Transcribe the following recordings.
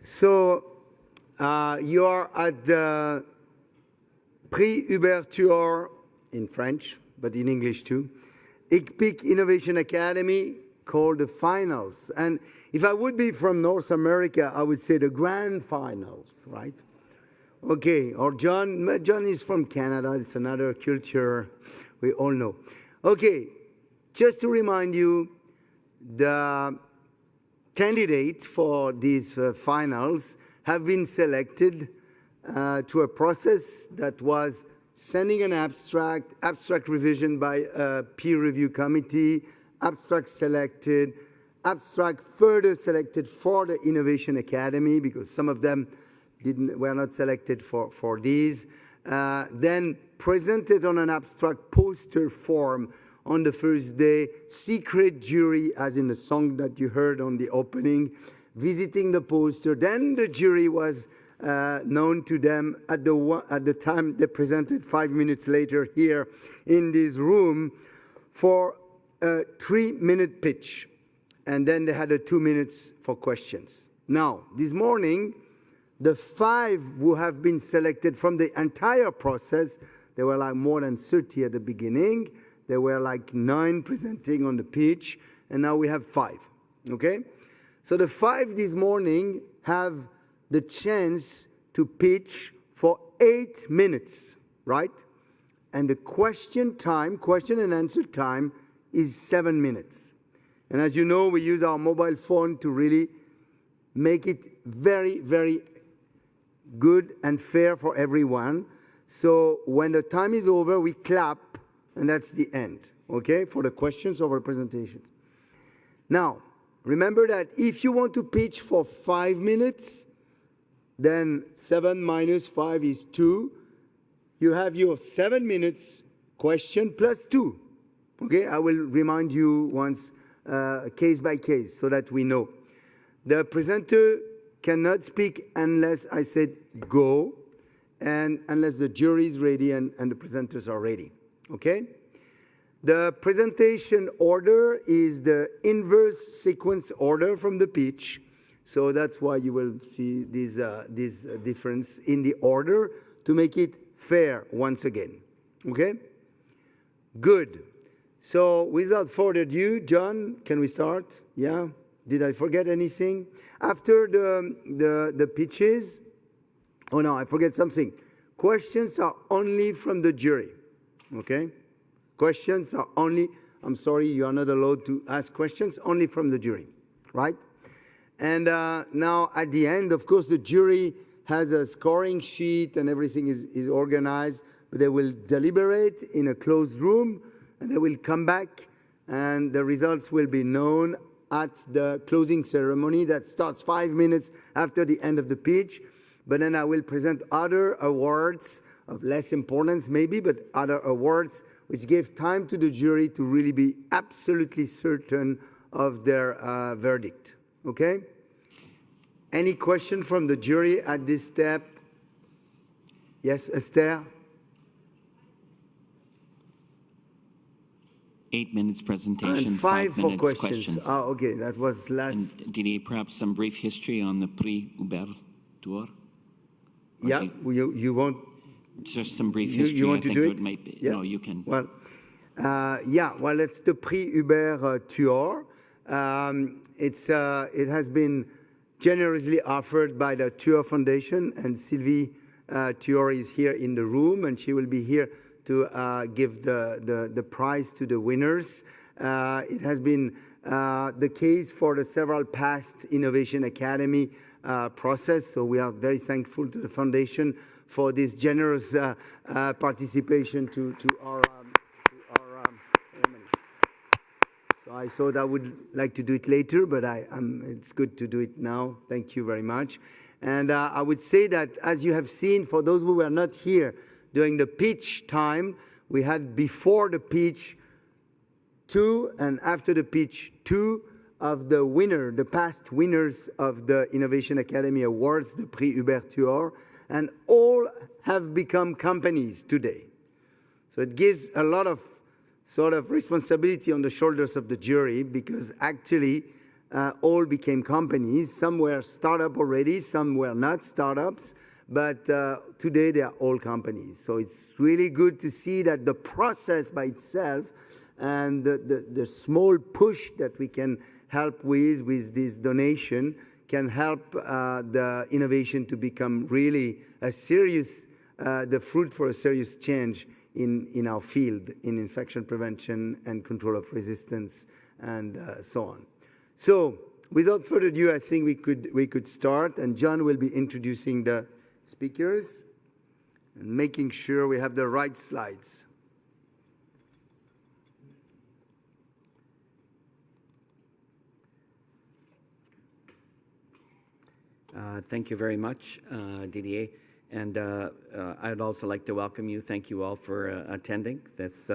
So you are at the Prix Hubert Tuor in French, but in English too. ICPIC Innovation Academy called the finals. And if I would be from North America, I would say the grand finals, right? Okay, or John is from Canada. It's another culture we all know. Okay, just to remind you, the candidates for these finals have been selected to a process that was sending an abstract revision by a peer review committee, abstract selected, abstract further selected for the Innovation Academy because some of them were not selected for these. Then presented on an abstract poster form on the first day, secret jury, as in the song that you heard on the opening, visiting the poster. Then the jury was known to them at the time they presented 5 minutes later here in this room for a 3-minute pitch. And then they had 2 minutes for questions. Now, this morning, the 5 who have been selected from the entire process, there were like more than 30 at the beginning. There were like 9 presenting on the pitch, and now we have 5, okay? So the 5 this morning have the chance to pitch for 8 minutes, right? And the question and answer time is 7 minutes. And as you know, we use our mobile phone to really make it very, very good and fair for everyone. So when the time is over, we clap, and that's the end, okay, for the questions or presentations. Now, remember that if you want to pitch for 5 minutes, then 7 minus 5 is 2. You have your 7 minutes question plus 2. Okay, I will remind you once case by case so that we know. The presenter cannot speak unless I said go and unless the jury is ready and the presenters are ready. Okay? The presentation order is the inverse sequence order from the pitch. So that's why you will see this difference in the order to make it fair once again. Okay? Good. So without further ado, John, can we start? Yeah? Did I forget anything? After the pitches, oh no, I forget something. Questions are only from the jury. Okay? Questions are only, I'm sorry, you are not allowed to ask questions, only from the jury, right? And now at the end, of course, the jury has a scoring sheet and everything is organized, but they will deliberate in a closed room and they will come back and the results will be known at the closing ceremony that starts 5 minutes after the end of the pitch. But then I will present other awards of less importance maybe, but other awards which give time to the jury to really be absolutely certain of their verdict. Okay? Any question from the jury at this step? Yes, Esther? 8 minutes presentation, and 5 minutes for questions. Oh, okay, that was last. And Didier, perhaps some brief history on the Prix Hubert Tuor? Yeah, you want... Just some brief history. You want to do it? Might be, yeah. No, you can. Well, well, it's the Prix Hubert Tuor. It has been generously offered by the Tuor Foundation, and Sylvie Tuor is here in the room, and she will be here to give the prize to the winners. It has been the case for the several past Innovation Academy process, so we are very thankful to the Foundation for this generous participation to our ceremony. So I thought I would like to do it later, but it's good to do it now. Thank you very much. And I would say that, as you have seen, for those who were not here, during the pitch time, we had before the pitch 2 and after the pitch 2 of the past winners of the Innovation Academy Awards, the Prix Hubert Tuor, and all have become companies today. So it gives a lot of sort of responsibility on the shoulders of the jury because actually all became companies. Some were startup already, some were not startups, but today they are all companies. So it's really good to see that the process by itself and the small push that we can help with this donation can help the innovation to become really a serious, the fruit for a serious change in our field, in infection prevention and control of resistance and so on. So without further ado, I think we could start, and John will be introducing the speakers and making sure we have the right slides. Thank you very much, Didier. And I'd also like to welcome you. Thank you all for attending this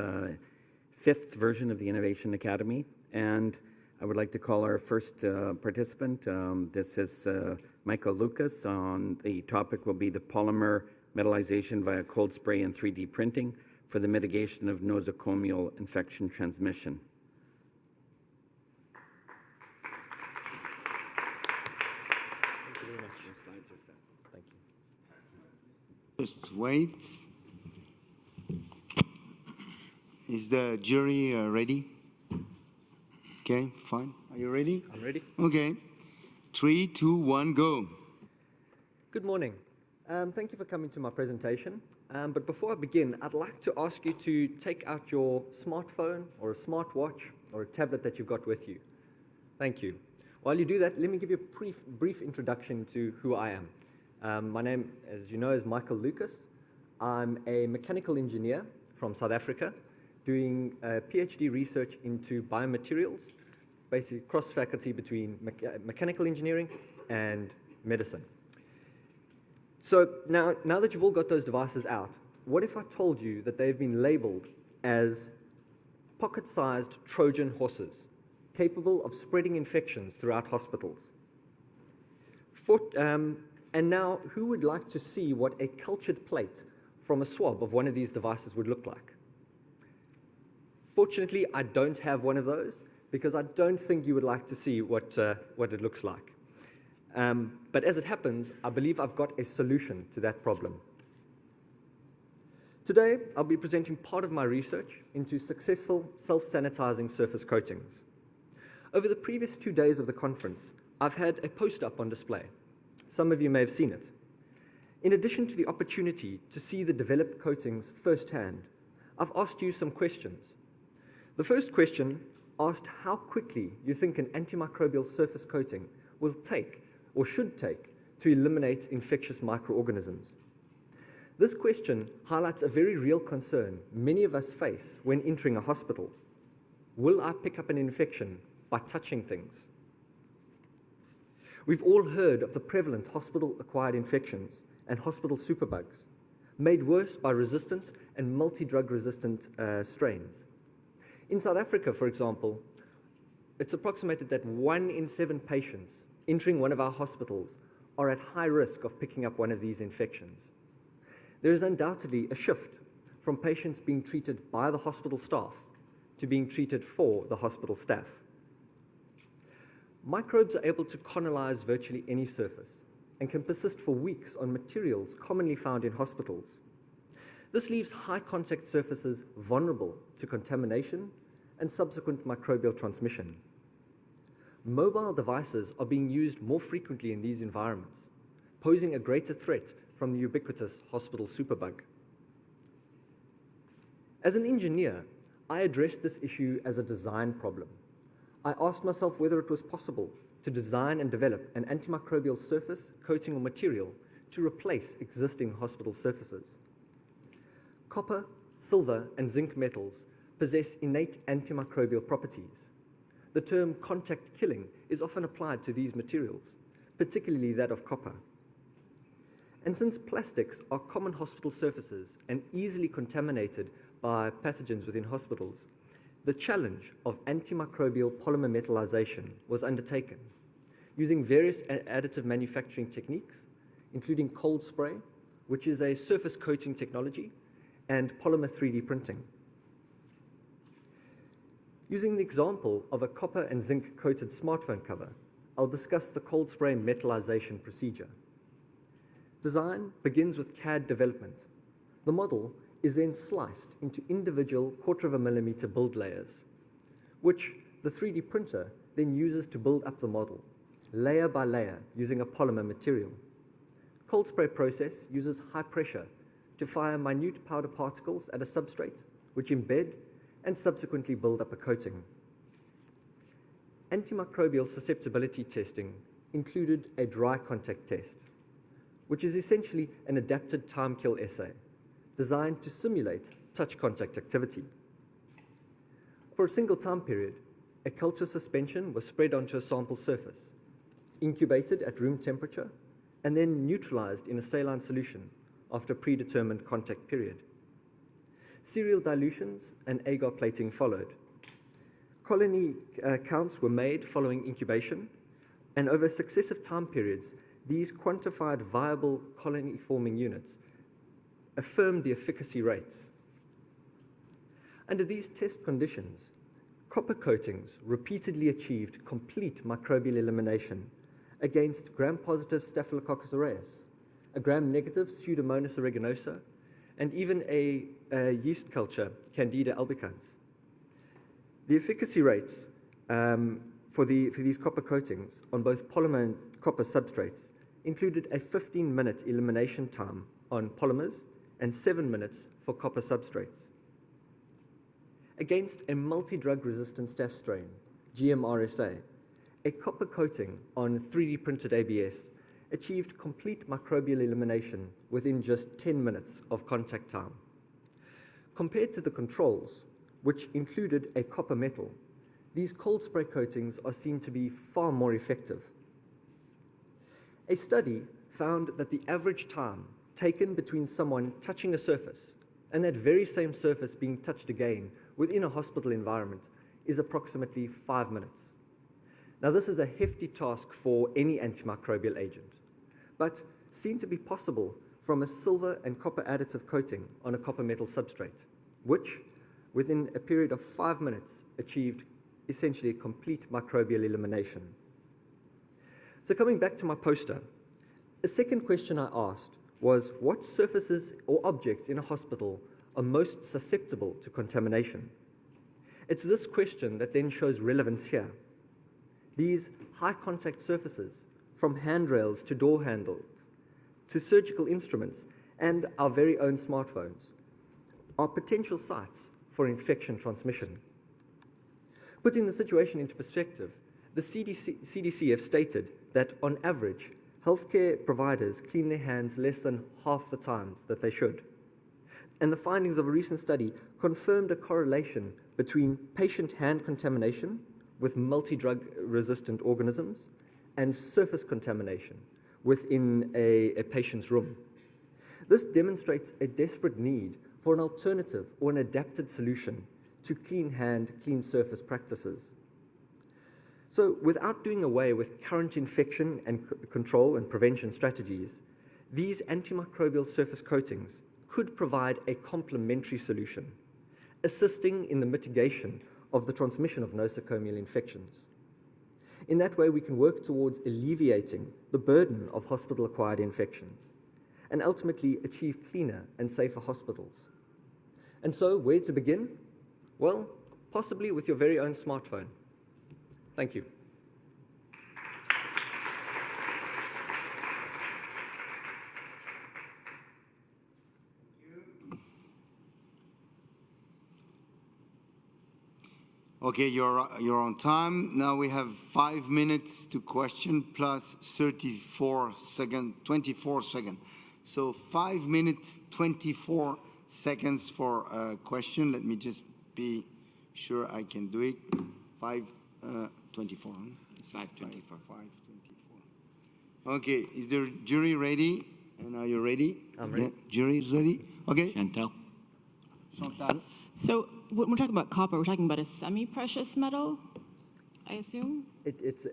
fifth version of the Innovation Academy. And I would like to call our first participant. This is Michael Lucas. The topic will be the polymer metallization via cold spray and 3D printing for the mitigation of nosocomial infection transmission. Just wait. Is the jury ready? Okay, fine. Are you ready? I'm ready. Okay. 3, 2, 1, go. Good morning. Thank you for coming to my presentation. But before I begin, I'd like to ask you to take out your smartphone or a smartwatch or a tablet that you've got with you. Thank you. While you do that, let me give you a brief introduction to who I am. My name, as you know, is Michael Lucas. I'm a mechanical engineer from South Africa doing PhD research into biomaterials, basically cross-faculty between mechanical engineering and medicine. So now that you've all got those devices out, what if I told you that they've been labeled as pocket-sized Trojan horses, capable of spreading infections throughout hospitals? And now, who would like to see what a cultured plate from a swab of one of these devices would look like? Fortunately, I don't have one of those because I don't think you would like to see what it looks like. But as it happens, I believe I've got a solution to that problem. Today, I'll be presenting part of my research into successful self-sanitizing surface coatings. Over the previous 2 days of the conference, I've had a poster up on display. Some of you may have seen it. In addition to the opportunity to see the developed coatings firsthand, I've asked you some questions. The first question asked how quickly you think an antimicrobial surface coating will take or should take to eliminate infectious microorganisms. This question highlights a very real concern many of us face when entering a hospital. Will I pick up an infection by touching things? We've all heard of the prevalent hospital-acquired infections and hospital superbugs, made worse by resistant and multi-drug resistant strains. In South Africa, for example, it's approximated that 1 in 7 patients entering one of our hospitals are at high risk of picking up one of these infections. There is undoubtedly a shift from patients being treated by the hospital staff to being treated for the hospital staff. Microbes are able to colonize virtually any surface and can persist for weeks on materials commonly found in hospitals. This leaves high-contact surfaces vulnerable to contamination and subsequent microbial transmission. Mobile devices are being used more frequently in these environments, posing a greater threat from the ubiquitous hospital superbug. As an engineer, I addressed this issue as a design problem. I asked myself whether it was possible to design and develop an antimicrobial surface, coating, or material to replace existing hospital surfaces. Copper, silver, and zinc metals possess innate antimicrobial properties. The term contact killing is often applied to these materials, particularly that of copper. And since plastics are common hospital surfaces and easily contaminated by pathogens within hospitals, the challenge of antimicrobial polymer metallization was undertaken using various additive manufacturing techniques, including cold spray, which is a surface coating technology, and polymer 3D printing. Using the example of a copper and zinc coated smartphone cover, I'll discuss the cold spray metallization procedure. Design begins with CAD development. The model is then sliced into individual 1/4 millimeter build layers, which the 3D printer then uses to build up the model, layer by layer, using a polymer material. Cold spray process uses high pressure to fire minute powder particles at a substrate, which embed and subsequently build up a coating. Antimicrobial susceptibility testing included a dry contact test, which is essentially an adapted time-kill assay designed to simulate touch contact activity. For a single time period, a culture suspension was spread onto a sample surface, incubated at room temperature, and then neutralized in a saline solution after a predetermined contact period. Serial dilutions and agar plating followed. Colony counts were made following incubation, and over successive time periods, these quantified viable colony-forming units affirmed the efficacy rates. Under these test conditions, copper coatings repeatedly achieved complete microbial elimination against gram-positive Staphylococcus aureus, a gram-negative Pseudomonas aeruginosa, and even a yeast culture, Candida albicans. The efficacy rates for these copper coatings on both polymer and copper substrates included a 15-minute elimination time on polymers and 7 minutes for copper substrates. Against a multi-drug resistant staph strain, GMRSA, a copper coating on 3D printed ABS achieved complete microbial elimination within just 10 minutes of contact time. Compared to the controls, which included a copper metal, these cold spray coatings are seen to be far more effective. A study found that the average time taken between someone touching a surface and that very same surface being touched again within a hospital environment is approximately 5 minutes. Now, this is a hefty task for any antimicrobial agent, but seen to be possible from a silver and copper additive coating on a copper metal substrate, which, within a period of 5 minutes, achieved essentially a complete microbial elimination. So coming back to my poster, a second question I asked was what surfaces or objects in a hospital are most susceptible to contamination? It's this question that then shows relevance here. These high contact surfaces, from handrails to door handles, to surgical instruments, and our very own smartphones, are potential sites for infection transmission. Putting the situation into perspective, the CDC have stated that on average, healthcare providers clean their hands less than half the times that they should. And the findings of a recent study confirmed a correlation between patient hand contamination with multi-drug resistant organisms and surface contamination within a patient's room. This demonstrates a desperate need for an alternative or an adapted solution to clean hand, clean surface practices. So without doing away with current infection and control and prevention strategies, these antimicrobial surface coatings could provide a complementary solution, assisting in the mitigation of the transmission of nosocomial infections. In that way, we can work towards alleviating the burden of hospital-acquired infections and ultimately achieve cleaner and safer hospitals. And so, where to begin? Well, possibly with your very own smartphone. Thank you. Okay, you're on time. Now we have 5 minutes to question plus 24 seconds. So 5 minutes, 24 seconds for a question. Let me just be sure I can do it. 5:24. 5:24. 5:24. Okay, is the jury ready? And are you ready? I'm ready. Yeah, jury is ready? Okay. Chantal? Chantal. So when we're talking about copper, we're talking about a semi-precious metal, I assume? It's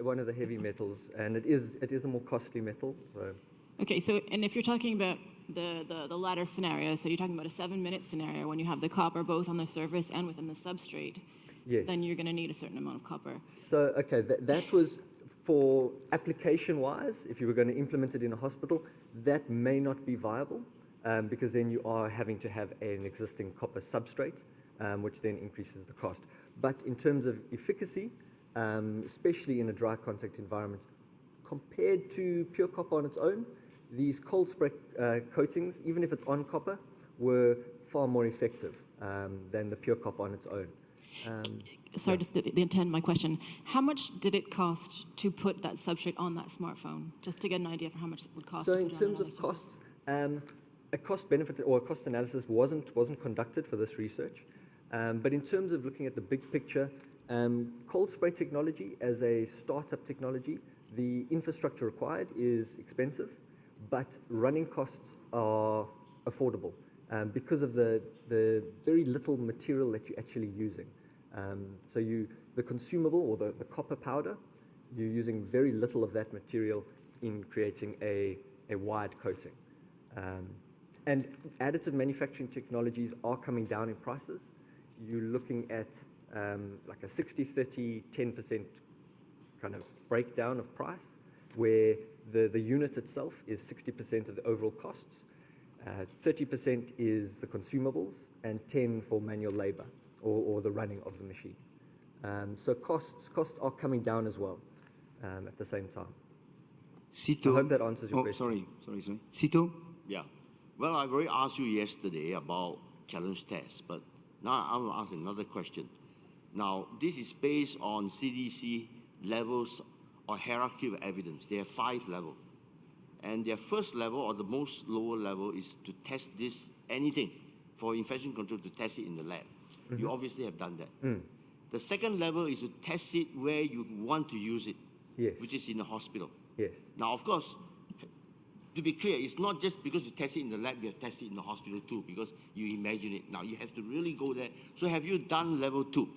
one of the heavy metals, and it is a more costly metal. So Okay, so, and if you're talking about the latter scenario, so you're talking about a 7-minute scenario when you have the copper both on the surface and within the substrate, Yes. then you're going to need a certain amount of copper. So, okay, that was for application-wise, if you were going to implement it in a hospital, that may not be viable because then you are having to have an existing copper substrate, which then increases the cost. But in terms of efficacy, especially in a dry contact environment, compared to pure copper on its own, these cold spray coatings, even if it's on copper, were far more effective than the pure copper on its own. Sorry, just the intent of my question. How much did it cost to put that substrate on that smartphone? Just to get an idea for how much it would cost. So to in put it on terms another of costs, a cost benefit or a cost analysis wasn't conducted for this research. But in terms of looking at the big picture, cold spray technology as a startup technology, the infrastructure required is expensive, but running costs are affordable because of the very little material that you're actually using. So the consumable or the copper powder, you're using very little of that material in creating a wide coating. And additive manufacturing technologies are coming down in prices. You're looking at like a 60-30, 10% kind of breakdown of price, where the unit itself is 60% of the overall costs, 30% is the consumables, and 10% for manual labor or the running of the machine. So costs are coming down as well at the same time. Sito. I hope that answers your question. Sorry. Sito? Yeah. Well, I've already asked you yesterday about challenge tests, but now I will ask another question. Now, this is based on CDC levels or hierarchy of evidence. There are 5 levels. And their first level or the most lower level is to test anything for infection control, to test it in the lab. Mm-hmm. You obviously have done that. Mm. The second level is to test it where you want to use it, yes, which is in the hospital. Yes. Now, of course, to be clear, it's not just because you test it in the lab, you have tested it in the hospital too, because you imagine it. Now, you have to really go there. So have you done level 2?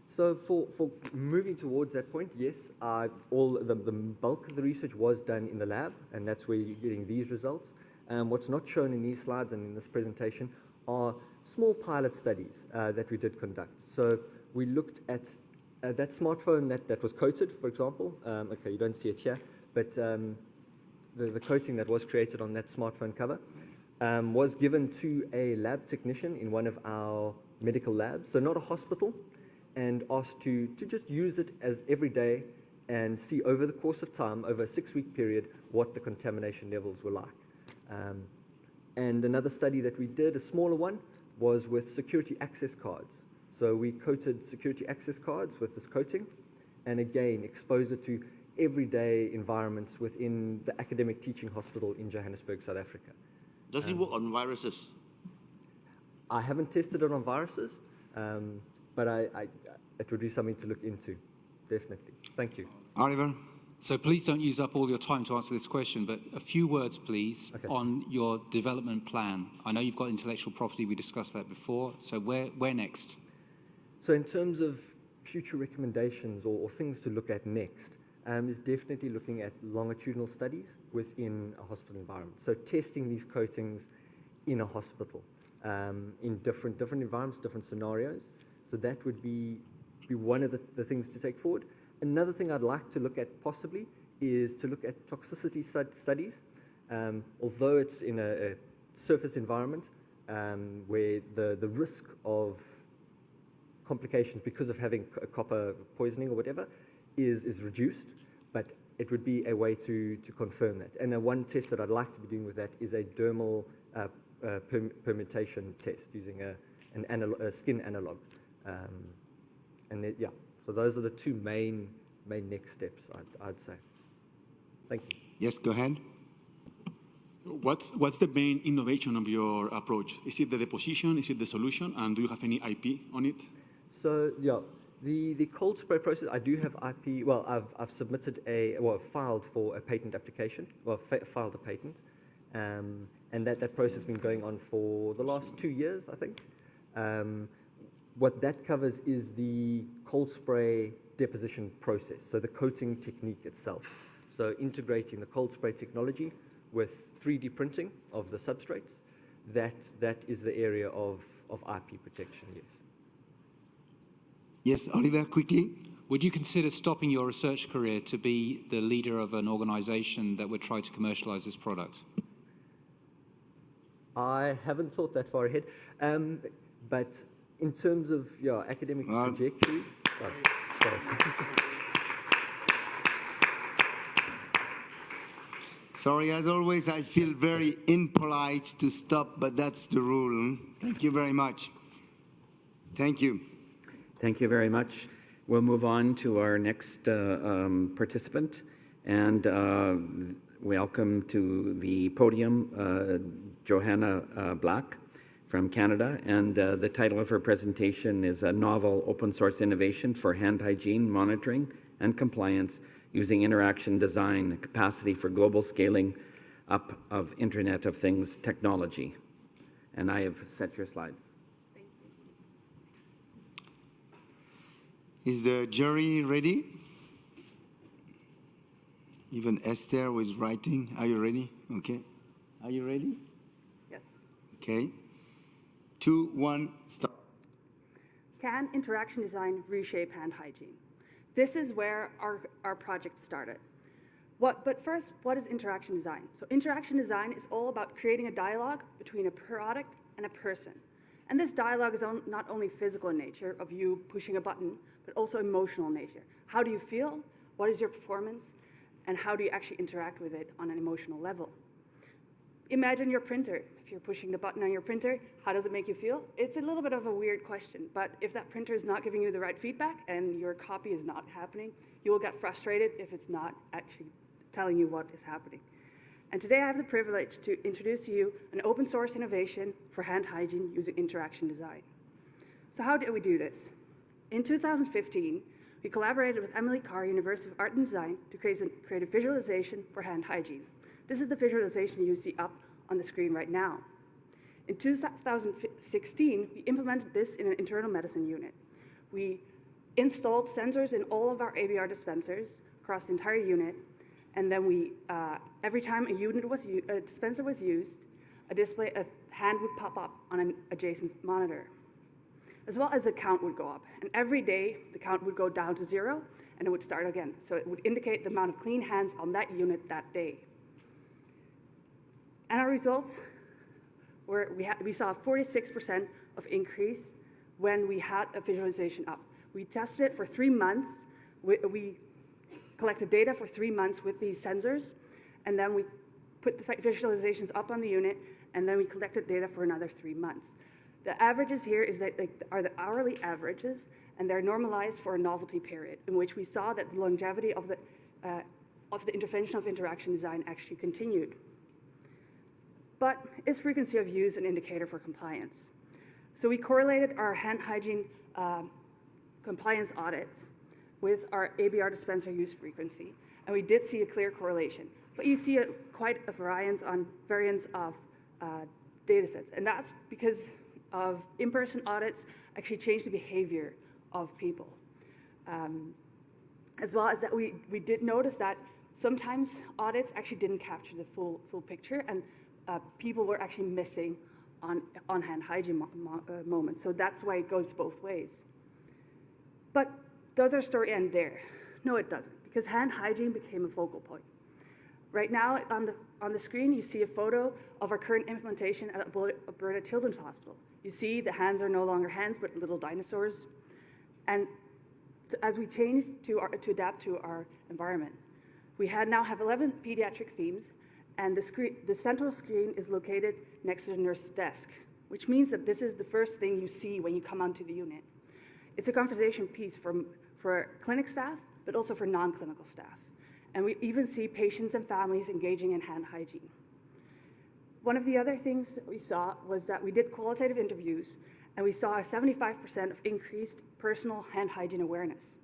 So for moving towards that point, yes, all the bulk of the research was done in the lab, and that's where you're getting these results. What's not shown in these slides and in this presentation are small pilot studies that we did conduct. So we looked at that smartphone that was coated, for example. Okay, you don't see it here, but the coating that was created on that smartphone cover was given to a lab technician in one of our medical labs, so not a hospital, and asked to just use it as every day and see over the course of time, over a 6-week period, what the contamination levels were like. And another study that we did, a smaller one, was with security access cards. So we coated security access cards with this coating, and again, exposed it to everyday environments within the academic teaching hospital in Johannesburg, South Africa. Does it work on viruses? I haven't tested it on viruses, but it would be something to look into, definitely. Thank you. Oliver? So please don't use up all your time to answer this question, but a few words, please, on your development plan. I know you've got intellectual property, we discussed that before, so where next? So in terms of future recommendations or things to look at next, is definitely looking at longitudinal studies within a hospital environment. So testing these coatings in a hospital, in different environments, different scenarios. So that would be one of the things to take forward. Another thing I'd like to look at possibly is to look at toxicity studies. Although it's in a surface environment where the risk of complications because of having copper poisoning or whatever is reduced, but it would be a way to confirm that. And one test that I'd like to be doing with that is a dermal permutation test using a skin analog. So those are the 2 main next steps, I'd say. Thank you. Yes, go ahead. What's the main innovation of your approach? Is it the deposition? Is it the solution? And do you have any IP on it? So the cold spray process, I do have IP. Well, I've submitted filed for a patent application. Well, filed a patent, and that process has been going on for the last 2 years, I think. What that covers is the cold spray deposition process, so the coating technique itself. So integrating the cold spray technology with 3D printing of the substrates, that is the area of IP protection, yes. Yes, Oliver, quickly. Would you consider stopping your research career to be the leader of an organization that would try to commercialize this product? I haven't thought that far ahead, but in terms of academic trajectory, sorry. Sorry, as always, I feel very impolite to stop, but that's the rule. Thank you very much. Thank you. Thank you very much. We'll move on to our next participant, and welcome to the podium, Johanna Black from Canada, and the title of her presentation is a novel open source innovation for hand hygiene monitoring and compliance using interaction design and capacity for global scaling up of Internet of Things technology. And I have set your slides. Thank you. Is the jury ready? Even Esther was writing. Are you ready? Okay. Are you ready? Yes. Okay. 2, 1, start. Can interaction design reshape hand hygiene? This is where our project started. But first, what is interaction design? So interaction design is all about creating a dialogue between a product and a person. And this dialogue is not only physical in nature, of you pushing a button, but also emotional in nature. How do you feel? What is your performance? And how do you actually interact with it on an emotional level? Imagine your printer. If you're pushing the button on your printer, how does it make you feel? It's a little bit of a weird question, but if that printer is not giving you the right feedback and your copy is not happening, you will get frustrated if it's not actually telling you what is happening. And today I have the privilege to introduce to you an open source innovation for hand hygiene using interaction design. So how did we do this? In 2015, we collaborated with Emily Carr, University of Art and Design, to create a visualization for hand hygiene. This is the visualization you see up on the screen right now. In 2016, we implemented this in an internal medicine unit. We installed sensors in all of our ABR dispensers across the entire unit, and then we, every time a dispenser was used, a hand would pop up on an adjacent monitor, as well as the count would go up. And every day, the count would go down to 0, and it would start again. So it would indicate the amount of clean hands on that unit that day. And our results were, we saw a 46% of increase when we had a visualization up. We tested it for 3 months. We collected data for 3 months with these sensors, and then we put the visualizations up on the unit, and then we collected data for another 3 months. The averages here are the hourly averages, and they're normalized for a novelty period, in which we saw that the longevity of the intervention of interaction design actually continued. But is frequency of use an indicator for compliance? So we correlated our hand hygiene compliance audits with our ABR dispenser use frequency, and we did see a clear correlation. But you see quite a variance of data sets, and that's because of in-person audits actually change the behavior of people. As well as that, we did notice that sometimes audits actually didn't capture the full picture, and people were actually missing on hand hygiene moments. So that's why it goes both ways. But does our story end there? No, it doesn't, because hand hygiene became a focal point. Right now, on the screen, you see a photo of our current implementation at Alberta Children's Hospital. You see the hands are no longer hands, but little dinosaurs. And so as we change to adapt to our environment, we now have 11 pediatric themes, and the central screen is located next to the nurse's desk, which means that this is the first thing you see when you come onto the unit. It's a conversation piece for clinic staff, but also for non-clinical staff. And we even see patients and families engaging in hand hygiene. One of the other things that we saw was that we did qualitative interviews, and we saw a 75% of increased personal hand hygiene awareness,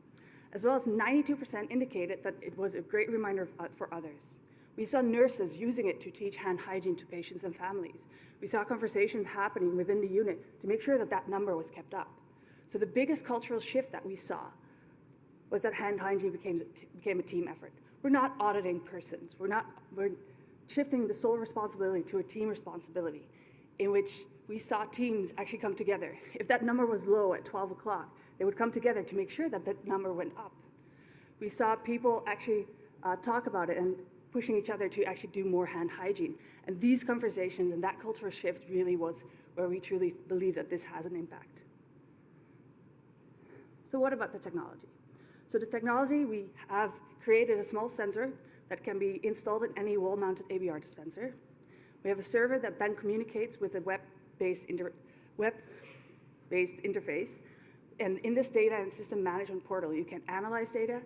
as well as 92% indicated that it was a great reminder for others. We saw nurses using it to teach hand hygiene to patients and families. We saw conversations happening within the unit to make sure that that number was kept up. So the biggest cultural shift that we saw was that hand hygiene became a team effort. We're not auditing persons. We're shifting the sole responsibility to a team responsibility, in which we saw teams actually come together. If that number was low at 12 o'clock, they would come together to make sure that that number went up. We saw people actually talk about it and pushing each other to actually do more hand hygiene. And these conversations and that cultural shift really was where we truly believe that this has an impact. So what about the technology? So the technology, we have created a small sensor that can be installed in any wall-mounted ABR dispenser. We have a server that then communicates with a web-based interface. And in this data and system management portal, you can analyze data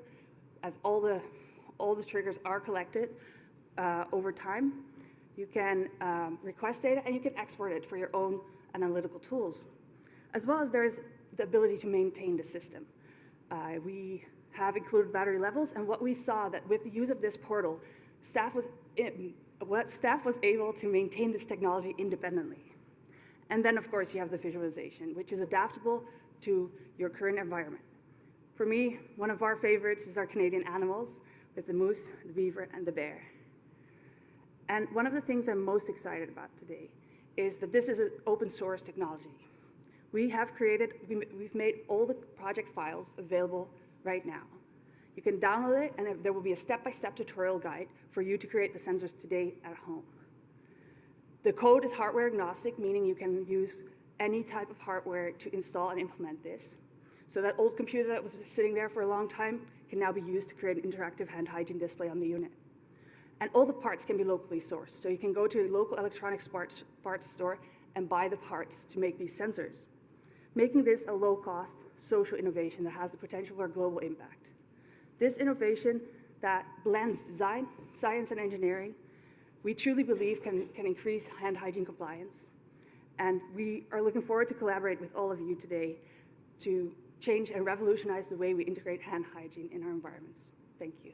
as all the triggers are collected over time. You can request data, and you can export it for your own analytical tools. As well as there's the ability to maintain the system. We have included battery levels, and what we saw that with the use of this portal, staff was able to maintain this technology independently. And then, of course, you have the visualization, which is adaptable to your current environment. For me, one of our favorites is our Canadian animals, with the moose, the beaver, and the bear. And one of the things I'm most excited about today is that this is an open source technology. We've made all the project files available right now. You can download it, and there will be a step-by-step tutorial guide for you to create the sensors today at home. The code is hardware agnostic, meaning you can use any type of hardware to install and implement this. So that old computer that was sitting there for a long time can now be used to create an interactive hand hygiene display on the unit. And all the parts can be locally sourced. So you can go to a local electronics parts store and buy the parts to make these sensors, making this a low-cost social innovation that has the potential for a global impact. This innovation that blends design, science, and engineering, we truly believe can increase hand hygiene compliance. And we are looking forward to collaborate with all of you today to change and revolutionize the way we integrate hand hygiene in our environments. Thank you.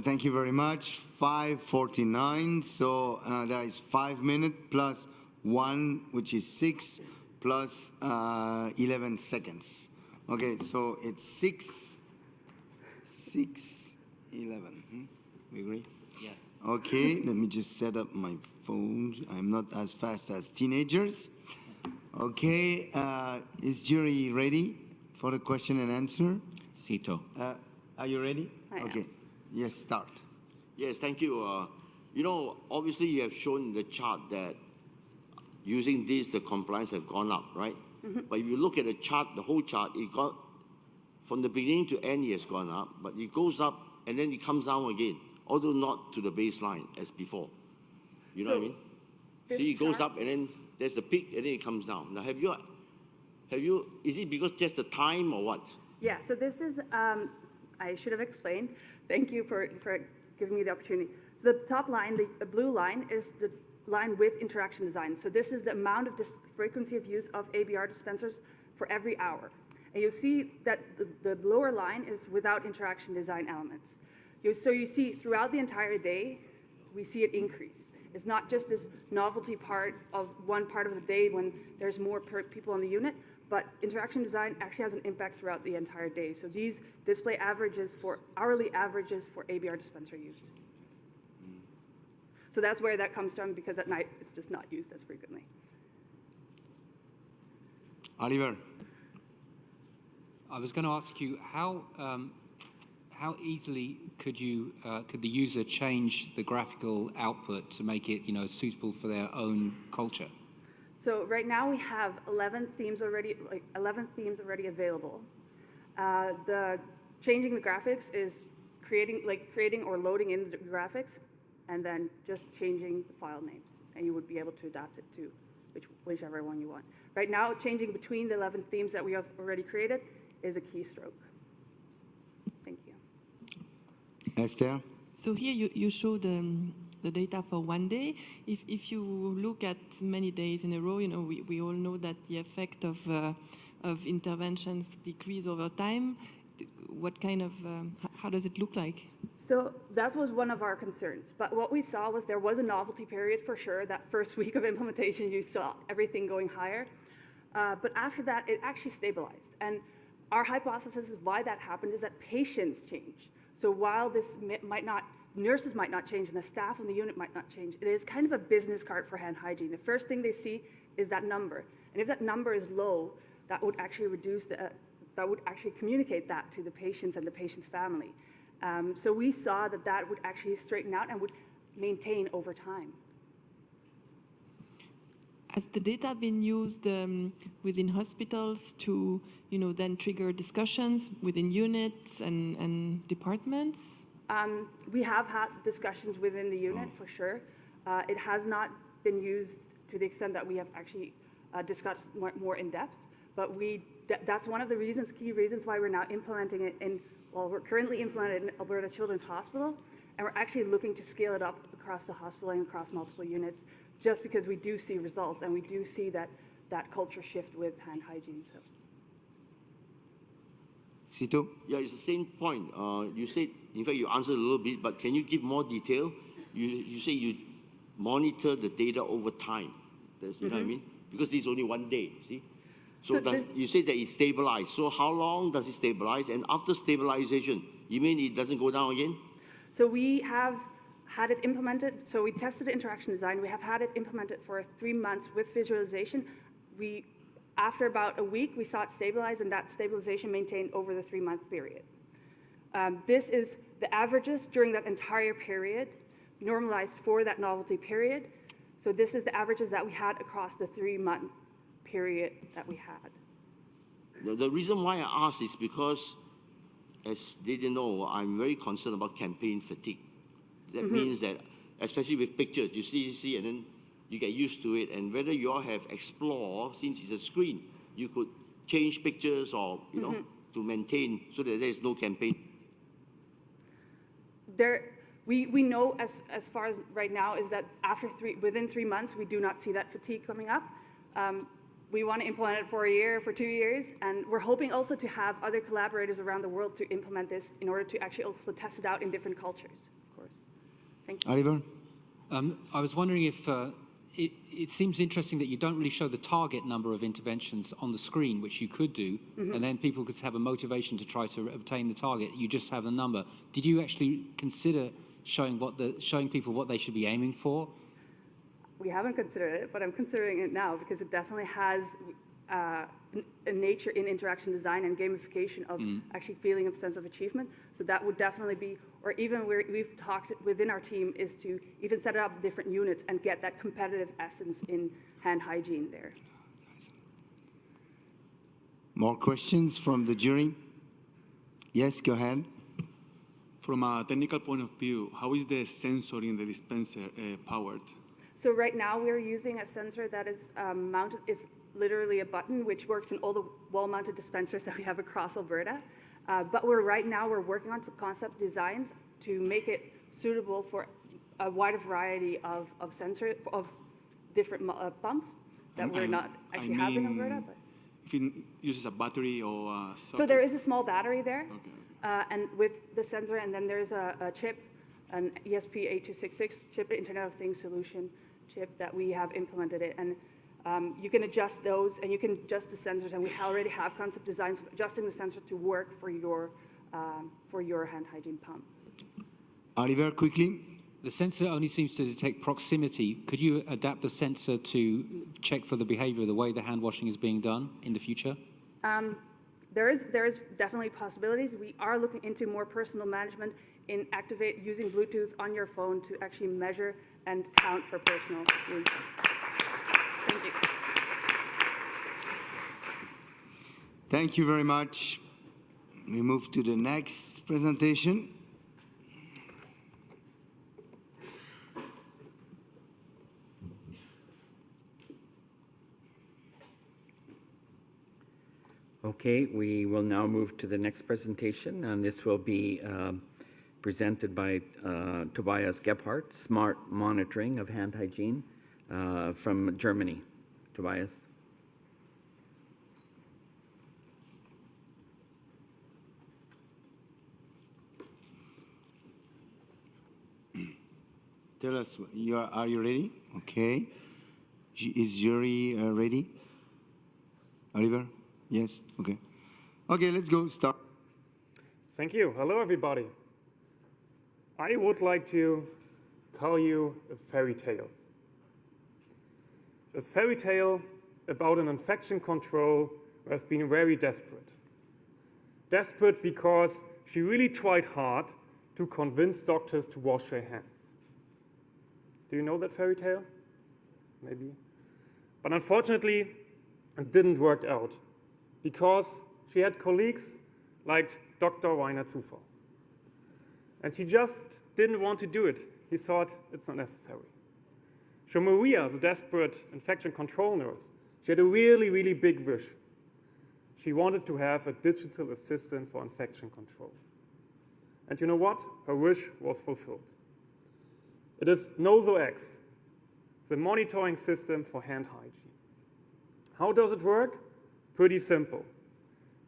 Thank you very much. 5:49, so there is 5 minutes plus 1, which is 6, plus 11 seconds. Okay, so it's 6:11. We agree? Yes. Okay, let me just set up my phone. I'm not as fast as teenagers. Okay, is jury ready for the question and answer? Sito. Are you ready? I am. Okay, yes, start. Yes, thank you. You know, obviously you have shown the chart that using this, the compliance have gone up, right? Mm-hmm. But if you look at the chart, the whole chart, it got, from the beginning to end, it has gone up, but it goes up and then it comes down again, although not to the baseline as before. You know what I mean? See, it goes up and then there's a peak and then it comes down. Now, have you, is it because just the time or what? Yeah, so this is, I should have explained. Thank you for giving me the opportunity. So the top line, the blue line, is the line with interaction design. So this is the amount of frequency of use of ABR dispensers for every hour. And you'll see that the lower line is without interaction design elements. So you see throughout the entire day, we see it increase. It's not just this novelty part of one part of the day when there's more people on the unit, but interaction design actually has an impact throughout the entire day. So these display hourly averages for ABR dispenser use. So that's where that comes from, because at night it's just not used as frequently. Oliver. I was going to ask you how easily could the user change the graphical output to make it suitable for their own culture? So right now we have 11 themes already available. The changing the graphics is creating or loading in the graphics, and then just changing the file names, and you would be able to adapt it to whichever one you want. Right now, changing between the 11 themes that we have already created is a keystroke. Thank you. Esther? So here you show the data for one day. If you look at many days in a row, we all know that the effect of interventions decrease over time. What kind of, how does it look like? So that was one of our concerns. But what we saw was there was a novelty period for sure. That first week of implementation, you saw everything going higher. But after that, it actually stabilized. And our hypothesis is why that happened is that patients change. So while this nurses might not change and the staff in the unit might not change, it is kind of a business card for hand hygiene. The first thing they see is that number. And if that number is low, that would actually that would actually communicate that to the patients and the patient's family. So we saw that that would actually straighten out and would maintain over time. Has the data been used within hospitals to, then trigger discussions within units and departments? We have had discussions within the unit for sure. It has not been used to the extent that we have actually discussed more in depth, but that's one of the key reasons why we're now implementing it we're currently implementing it in Alberta Children's Hospital, and we're actually looking to scale it up across the hospital and across multiple units, just because we do see results and we do see that culture shift with hand hygiene. So. Sito? Yeah, it's the same point. You said, in fact, you answered a little bit, but can you give more detail? You say you monitor the data over time. You know what I mean? Because this is only 1 day, see? So you say that it's stabilized. So how long does it stabilize? And after stabilization, you mean it doesn't go down again? So we have had it implemented. So we tested interaction design. We have had it implemented for 3 months with visualization. After about a week, we saw it stabilize, and that stabilization maintained over the 3-month period. This is the averages during that entire period, normalized for that novelty period. So this is the averages that we had across the 3-month period that we had. The reason why I ask is because, as they didn't know, I'm very concerned about campaign fatigue. That means that, especially with pictures, you see, and then you get used to it. And whether you all have explored, since it's a screen, you could change pictures or, to maintain so that there's no campaign. We know as far as right now is that within 3 months, we do not see that fatigue coming up. We want to implement it for a year, for 2 years, and we're hoping also to have other collaborators around the world to implement this in order to actually also test it out in different cultures, of course. Thank you. Oliver? I was wondering if it seems interesting that you don't really show the target number of interventions on the screen, which you could do, and then people could have a motivation to try to obtain the target. You just have the number. Did you actually consider showing people what they should be aiming for? We haven't considered it, but I'm considering it now because it definitely has a nature in interaction design and gamification of actually feeling a sense of achievement. So that would definitely be, or even we've talked within our team is to even set up different units and get that competitive essence in hand hygiene there. More questions from the jury? Yes, go ahead. From a technical point of view, how is the sensor in the dispenser powered? So right now we're using a sensor that is mounted. It's literally a button which works in all the wall-mounted dispensers that we have across Alberta. But right now we're working on some concept designs to make it suitable for a wider variety of different pumps that we're not actually have in Alberta. But if it uses a battery or so there is a small battery there, okay. And with the sensor, and then there's a chip, an ESP8266 chip, Internet of Things solution chip that we have implemented it, and you can adjust those, and you can adjust the sensors, and we already have concept designs of adjusting the sensor to work for your hand hygiene pump. Oliver, quickly. The sensor only seems to detect proximity. Could you adapt the sensor to check for the behavior, the way the hand washing is being done in the future? There is definitely possibilities. We are looking into more personal management in using Bluetooth on your phone to actually measure and count for personal use. Thank you. Thank you very much. We move to the next presentation. Okay, we will now move to the next presentation, and this will be presented by Tobias Gebhardt, Smart Monitoring of Hand Hygiene from Germany. Tobias. Tell us, are you ready? Okay. Is jury ready? Oliver? Yes? Okay. Okay, let's go. Start. Thank you. Hello, everybody. I would like to tell you a fairy tale. A fairy tale about an infection control who has been very desperate. Desperate because she really tried hard to convince doctors to wash their hands. Do you know that fairy tale? Maybe. But unfortunately, it didn't work out because she had colleagues like Dr. Rainer Zufall. And he just didn't want to do it. He thought it's not necessary. So Maria, the desperate infection control nurse, she had a really, really big wish. She wanted to have a digital assistant for infection control. And you know what? Her wish was fulfilled. It is NozoX, the monitoring system for hand hygiene. How does it work? Pretty simple.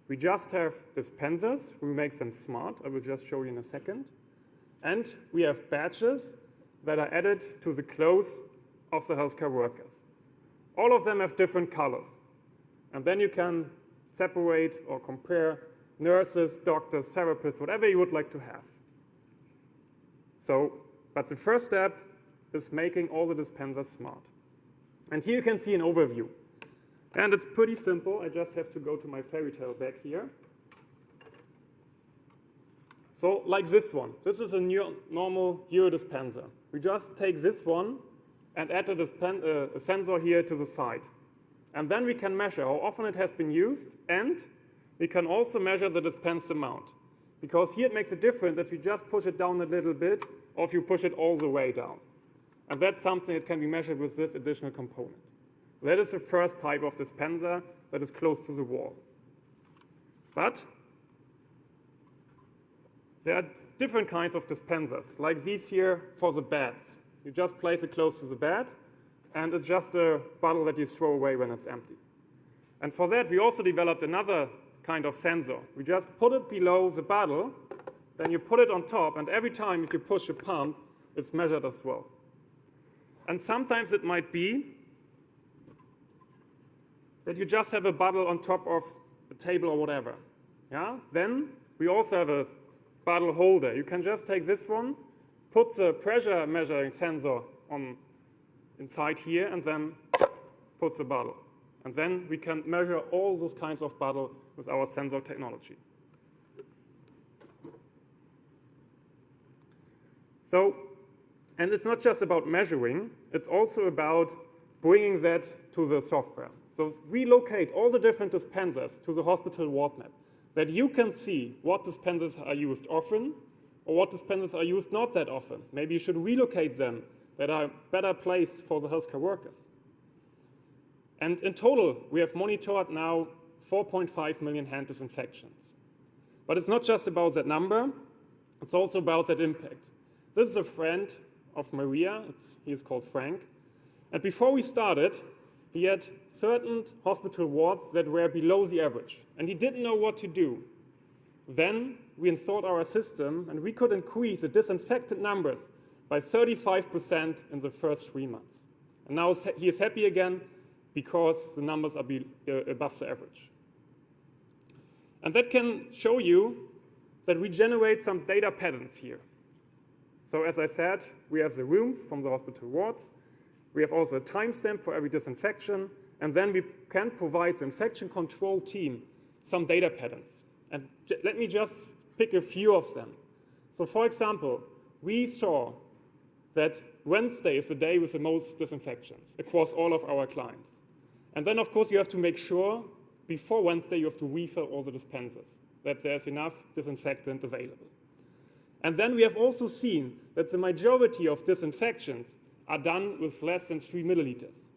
We just have dispensers. We make them smart. I will just show you in a second. And we have badges that are added to the clothes of the healthcare workers. All of them have different colors. And then you can separate or compare nurses, doctors, therapists, whatever you would like to have. But the first step is making all the dispensers smart. And here you can see an overview. And it's pretty simple. I just have to go to my fairy tale back here. So like this one. This is a normal Euro dispenser. We just take this one and add a sensor here to the side. And then we can measure how often it has been used, and we can also measure the dispense amount. Because here it makes a difference if you just push it down a little bit or if you push it all the way down. And that's something that can be measured with this additional component. So that is the first type of dispenser that is close to the wall. But there are different kinds of dispensers, like these here for the beds. You just place it close to the bed, and it's just a bottle that you throw away when it's empty. And for that, we also developed another kind of sensor. We just put it below the bottle, then you put it on top, and every time if you push a pump, it's measured as well. And sometimes it might be that you just have a bottle on top of a table or whatever. Yeah? Then we also have a bottle holder. You can just take this one, put the pressure measuring sensor on inside here, and then put the bottle. And then we can measure all those kinds of bottle with our sensor technology. So, and it's not just about measuring, it's also about bringing that to the software. So we locate all the different dispensers to the hospital ward map, that you can see what dispensers are used often or what dispensers are used not that often. Maybe you should relocate them that are a better place for the healthcare workers. And in total, we have monitored now 4.5 million hand disinfections. But it's not just about that number, it's also about that impact. This is a friend of Maria, he is called Frank. And before we started, he had certain hospital wards that were below the average, and he didn't know what to do. Then we installed our system, and we could increase the disinfected numbers by 35% in the first 3 months. And now he is happy again because the numbers are above the average. And that can show you that we generate some data patterns here. So as I said, we have the rooms from the hospital wards. We have also a timestamp for every disinfection. And then we can provide the infection control team some data patterns. And let me just pick a few of them. So for example, we saw that Wednesday is the day with the most disinfections across all of our clients. And then, of course, you have to make sure before Wednesday you have to refill all the dispensers, that there's enough disinfectant available. And then we have also seen that the majority of disinfections are done with less than 3 milliliters.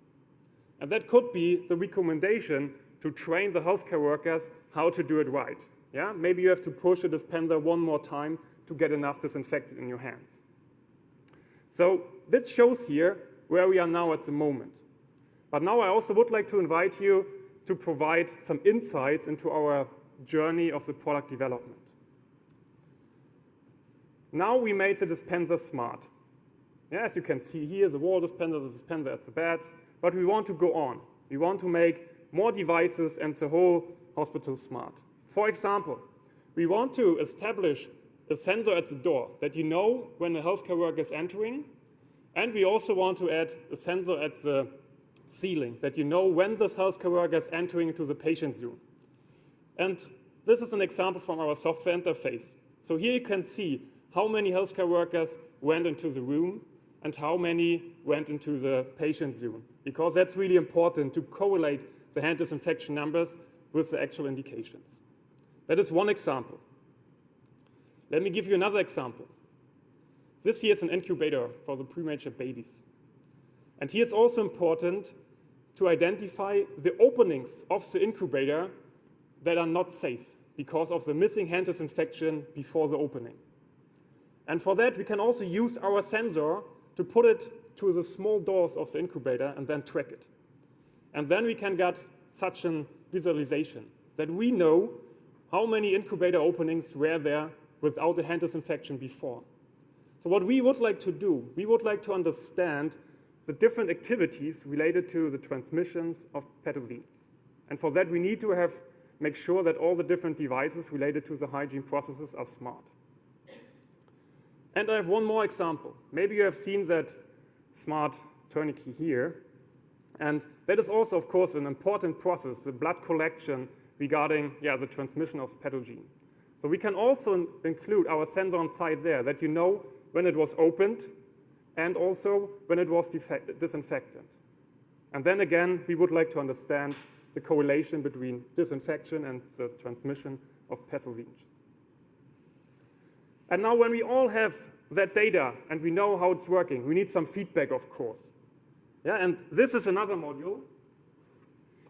And that could be the recommendation to train the healthcare workers how to do it right. Yeah? Maybe you have to push a dispenser one more time to get enough disinfectant in your hands. So this shows here where we are now at the moment. But now I also would like to invite you to provide some insights into our journey of the product development. Now we made the dispenser smart. Yeah, as you can see here, the wall dispenser, the dispenser at the beds, but we want to go on. We want to make more devices and the whole hospital smart. For example, we want to establish a sensor at the door that you know when a healthcare worker is entering, and we also want to add a sensor at the ceiling that you know when this healthcare worker is entering into the patient zone. And this is an example from our software interface. So here you can see how many healthcare workers went into the room and how many went into the patient zone, because that's really important to correlate the hand disinfection numbers with the actual indications. That is one example. Let me give you another example. This here is an incubator for the premature babies. And here it's also important to identify the openings of the incubator that are not safe because of the missing hand disinfection before the opening. And for that, we can also use our sensor to put it to the small doors of the incubator and then track it. And then we can get such a visualization that we know how many incubator openings were there without a hand disinfection before. So what we would like to do, we would like to understand the different activities related to the transmissions of pathogens. And for that, we need to make sure that all the different devices related to the hygiene processes are smart. And I have one more example. Maybe you have seen that smart tourniquet here. And that is also, of course, an important process, the blood collection regarding the transmission of pathogen. So we can also include our sensor on site there that you know when it was opened and also when it was disinfected. And then again, we would like to understand the correlation between disinfection and the transmission of pathogens. And now when we all have that data and we know how it's working, we need some feedback, of course. Yeah, and this is another module.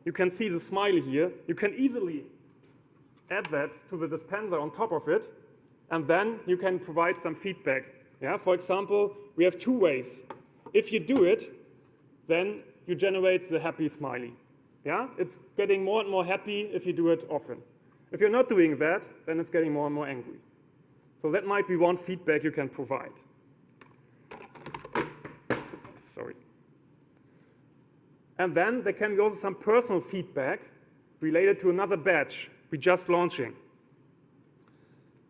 You can see the smiley here. You can easily add that to the dispenser on top of it, and then you can provide some feedback. Yeah, for example, we have two ways. If you do it, then you generate the happy smiley. Yeah, it's getting more and more happy if you do it often. If you're not doing that, then it's getting more and more angry. So that might be one feedback you can provide. Sorry. And then there can be also some personal feedback related to another badge we're just launching.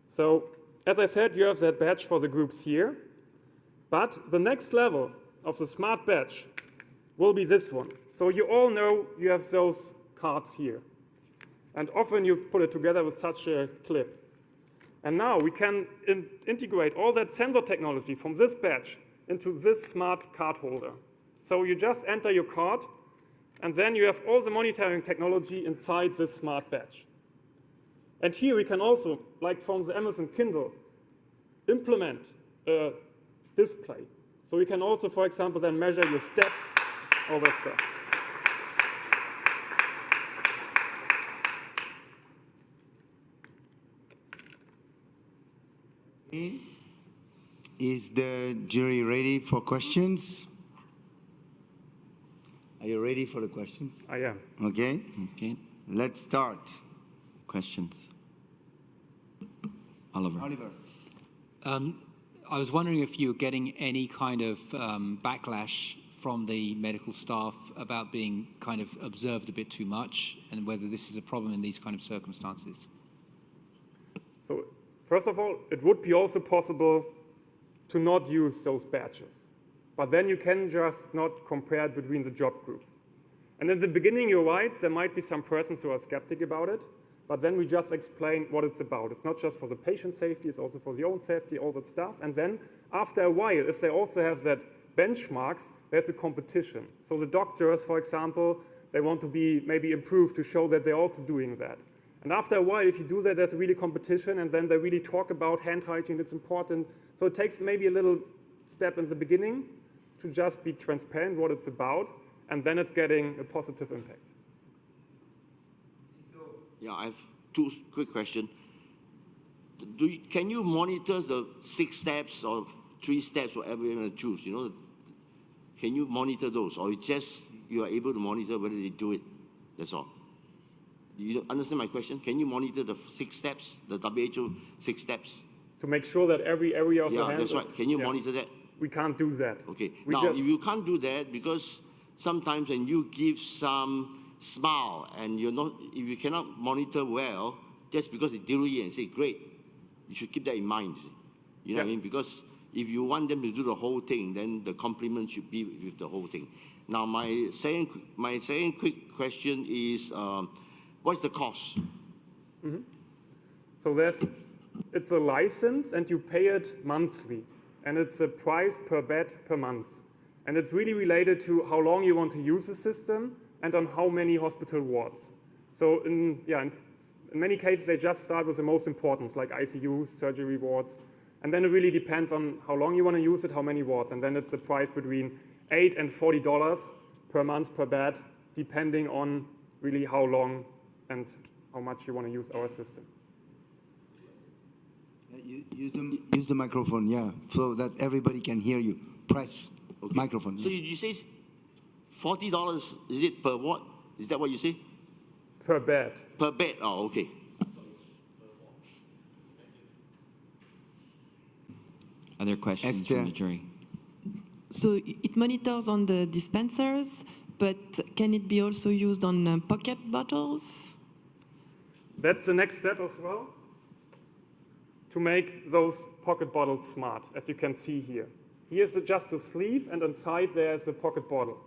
So, as I said, you have that badge for the groups here. But the next level of the smart badge will be this one. So you all know you have those cards here. And often you put it together with such a clip. And now we can integrate all that sensor technology from this badge into this smart card holder. So you just enter your card, and then you have all the monitoring technology inside this smart badge. And here we can also, like from the Amazon Kindle, implement a display. So we can also, for example, then measure your steps, all that stuff. Is the jury ready for questions? Are you ready for the questions? I am. Okay. Okay. Let's start. Questions? Oliver. I was wondering if you're getting any kind of backlash from the medical staff about being kind of observed a bit too much, and whether this is a problem in these kind of circumstances. So, first of all, it would be also possible to not use those badges. But then you can just not compare it between the job groups. And in the beginning, you're right, there might be some persons who are skeptic about it, but then we just explain what it's about. It's not just for the patient safety, it's also for the own safety, all that stuff. And then after a while, if they also have that benchmarks, there's a competition. So the doctors, for example, they want to be maybe improved to show that they're also doing that. And after a while, if you do that, there's really competition, and then they really talk about hand hygiene, it's important. So it takes maybe a little step in the beginning to just be transparent what it's about, and then it's getting a positive impact. Yeah, I have two quick questions. Can you monitor the 6 steps or 3 steps, whatever you want to choose? You know, can you monitor those, or you are able to monitor whether they do it? That's all. You understand my question? Can you monitor the 6 steps, the WHO 6 steps? To make sure that every area of the hand that's right. Can you monitor that? We can't do that. Okay. Now, if you can't do that, because sometimes when you give some smile and if you cannot monitor well, just because they deal it and say, great, you should keep that in mind. You know what I mean? Because if you want them to do the whole thing, then the compliment should be with the whole thing. Now, my second quick question is, what's the cost? Mm-hmm. So it's a license, and you pay it monthly. And it's a price per bed per month. And it's really related to how long you want to use the system and on how many hospital wards. So in many cases, they just start with the most important, like ICUs, surgery wards. And then it really depends on how long you want to use it, how many wards. And then it's a price between $8 and $40 per month per bed, depending on really how long and how much you want to use our system. Use the microphone, yeah, so that everybody can hear you. Press microphone. So you say $40, is it per ward? Is that what you say? Per bed. Per bed, oh, okay. Other questions from the jury? So it monitors on the dispensers, but can it be also used on pocket bottles? That's the next step as well, to make those pocket bottles smart, as you can see here. Here's just a sleeve, and inside there's a pocket bottle.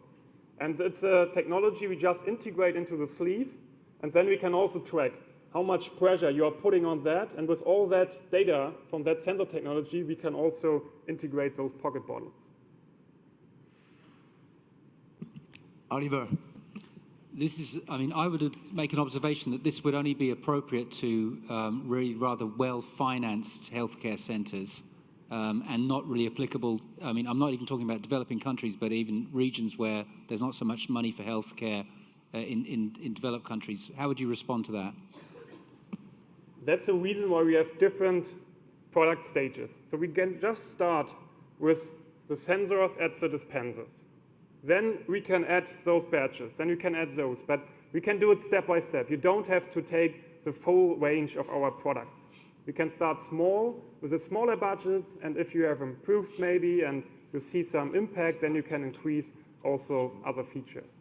And it's a technology we just integrate into the sleeve, and then we can also track how much pressure you are putting on that, and with all that data from that sensor technology, we can also integrate those pocket bottles. Oliver. This is, I mean, I would make an observation that this would only be appropriate to really rather well-financed healthcare centres and not really applicable. I mean, I'm not even talking about developing countries, but even regions where there's not so much money for healthcare in developed countries. How would you respond to that? That's the reason why we have different product stages. So we can just start with the sensors at the dispensers. Then we can add those badges, then we can add those, but we can do it step by step. You don't have to take the full range of our products. You can start small with a smaller budget, and if you have improved maybe and you see some impact, then you can increase also other features.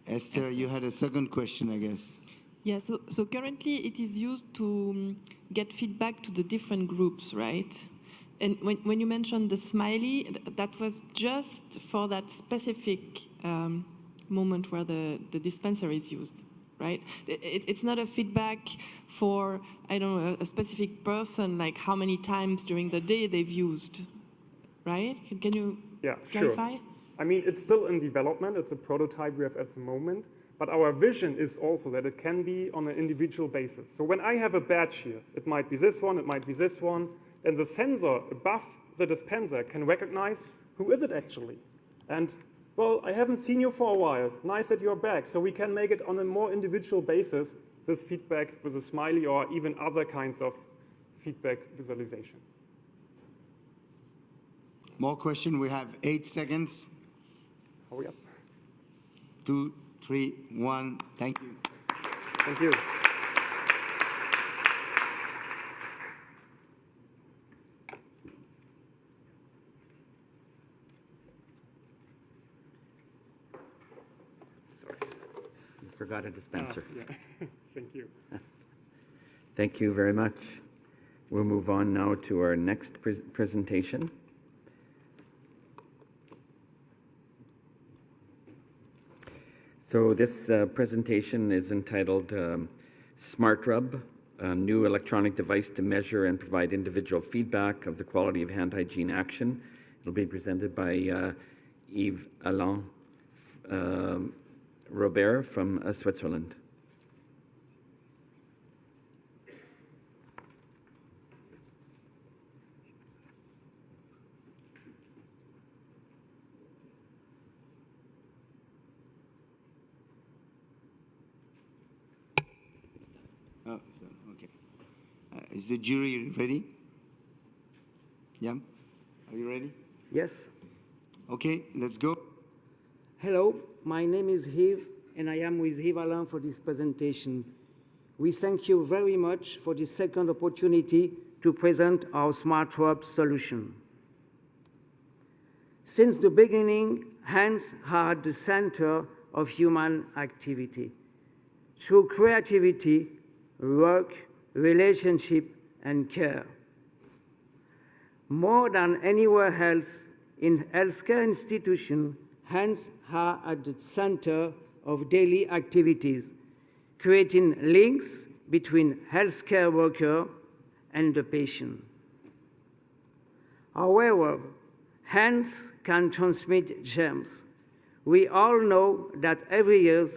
Esther, you had a second question, I guess. Yeah, so currently it is used to get feedback to the different groups, right? And when you mentioned the smiley, that was just for that specific moment where the dispenser is used, right? It's not a feedback for, I don't know, a specific person, like how many times during the day they've used, right? Can you clarify? Sure. I mean, it's still in development. It's a prototype we have at the moment. But our vision is also that it can be on an individual basis. So when I have a badge here, it might be this one, it might be this one, then the sensor above the dispenser can recognize who is it actually. And, well, I haven't seen you for a while. Nice that you're back. So we can make it on a more individual basis, this feedback with a smiley or even other kinds of feedback visualization. More question. We have 8 seconds. Hurry up. 2, 3, 1. Thank you. Thank you. Forgot a dispenser. Yeah. Thank you. Thank you very much. We'll move on now to our next presentation. So this presentation is entitled SmartRub, a new electronic device to measure and provide individual feedback of the quality of hand hygiene action. It'll be presented by Yves-Alain Hubert from Switzerland. Oh, okay. Is the jury ready? Yeah? Are you ready? Yes. Okay, let's go. Hello, my name is Yves, and I am with Yves-Alain for this presentation. We thank you very much for this second opportunity to present our SmartRub solution. Since the beginning, hands are at the center of human activity. through creativity, work, relationship, and care. More than anywhere else in healthcare institutions, hands are at the center of daily activities, creating links between healthcare worker and the patient. However, hands can transmit germs. We all know that every year,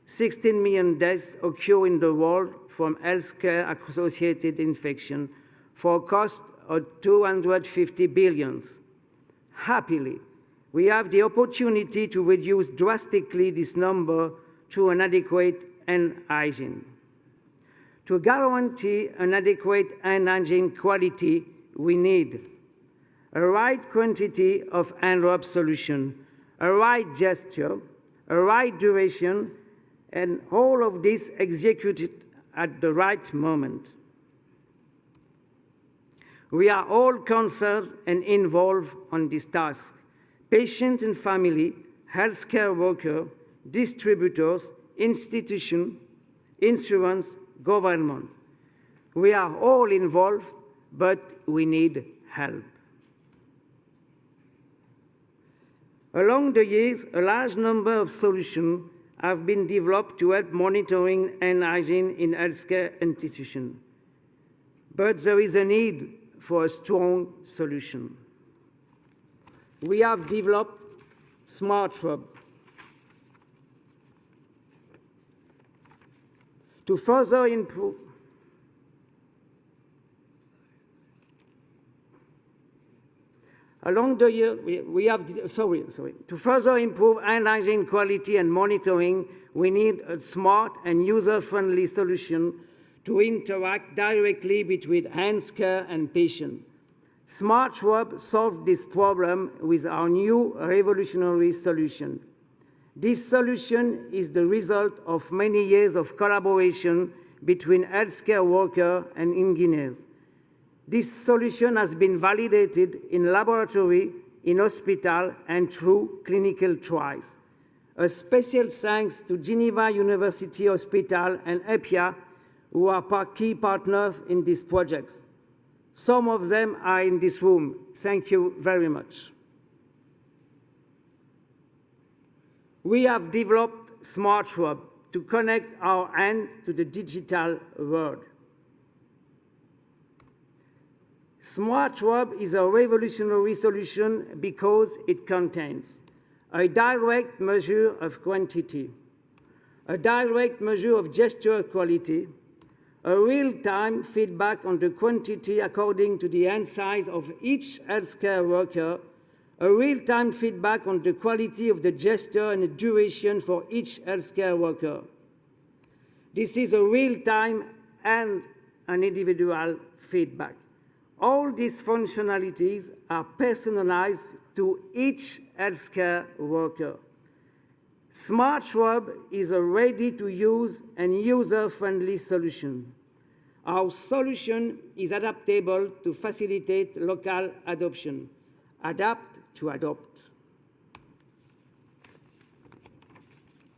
16 million deaths occur in the world from healthcare-associated infection for a cost of 250 billion. Happily, we have the opportunity to reduce drastically this number through an adequate hand hygiene. To guarantee an adequate hand hygiene quality, we need a right quantity of hand rub solution, a right gesture, a right duration, and all of this executed at the right moment. We are all concerned and involved on this task. Patient and family, healthcare worker, distributors, institution, insurance, government. We are all involved, but we need help. Along the years, a large number of solutions have been developed to help monitoring hand hygiene in healthcare institutions. But there is a need for a strong solution. We have developed Smart Rub to further improve along the year, to further improve hand hygiene quality and monitoring, we need a smart and user-friendly solution to interact directly between hands care and patient. Smart Rub solved this problem with our new revolutionary solution. This solution is the result of many years of collaboration between healthcare workers and engineers. This solution has been validated in laboratory, in hospital, and through clinical trials. A special thanks to Geneva University Hospital and EPIA, who are key partners in these projects. Some of them are in this room. Thank you very much. We have developed Smart Rub to connect our hand to the digital world. Smart Rub is a revolutionary solution because it contains a direct measure of quantity, a direct measure of gesture quality, a real-time feedback on the quantity according to the hand size of each healthcare worker, a real-time feedback on the quality of the gesture and the duration for each healthcare worker. This is a real-time and an individual feedback. All these functionalities are personalized to each healthcare worker. Smart Rub is a ready-to-use and user-friendly solution. Our solution is adaptable to facilitate local adoption. Adapt to adopt.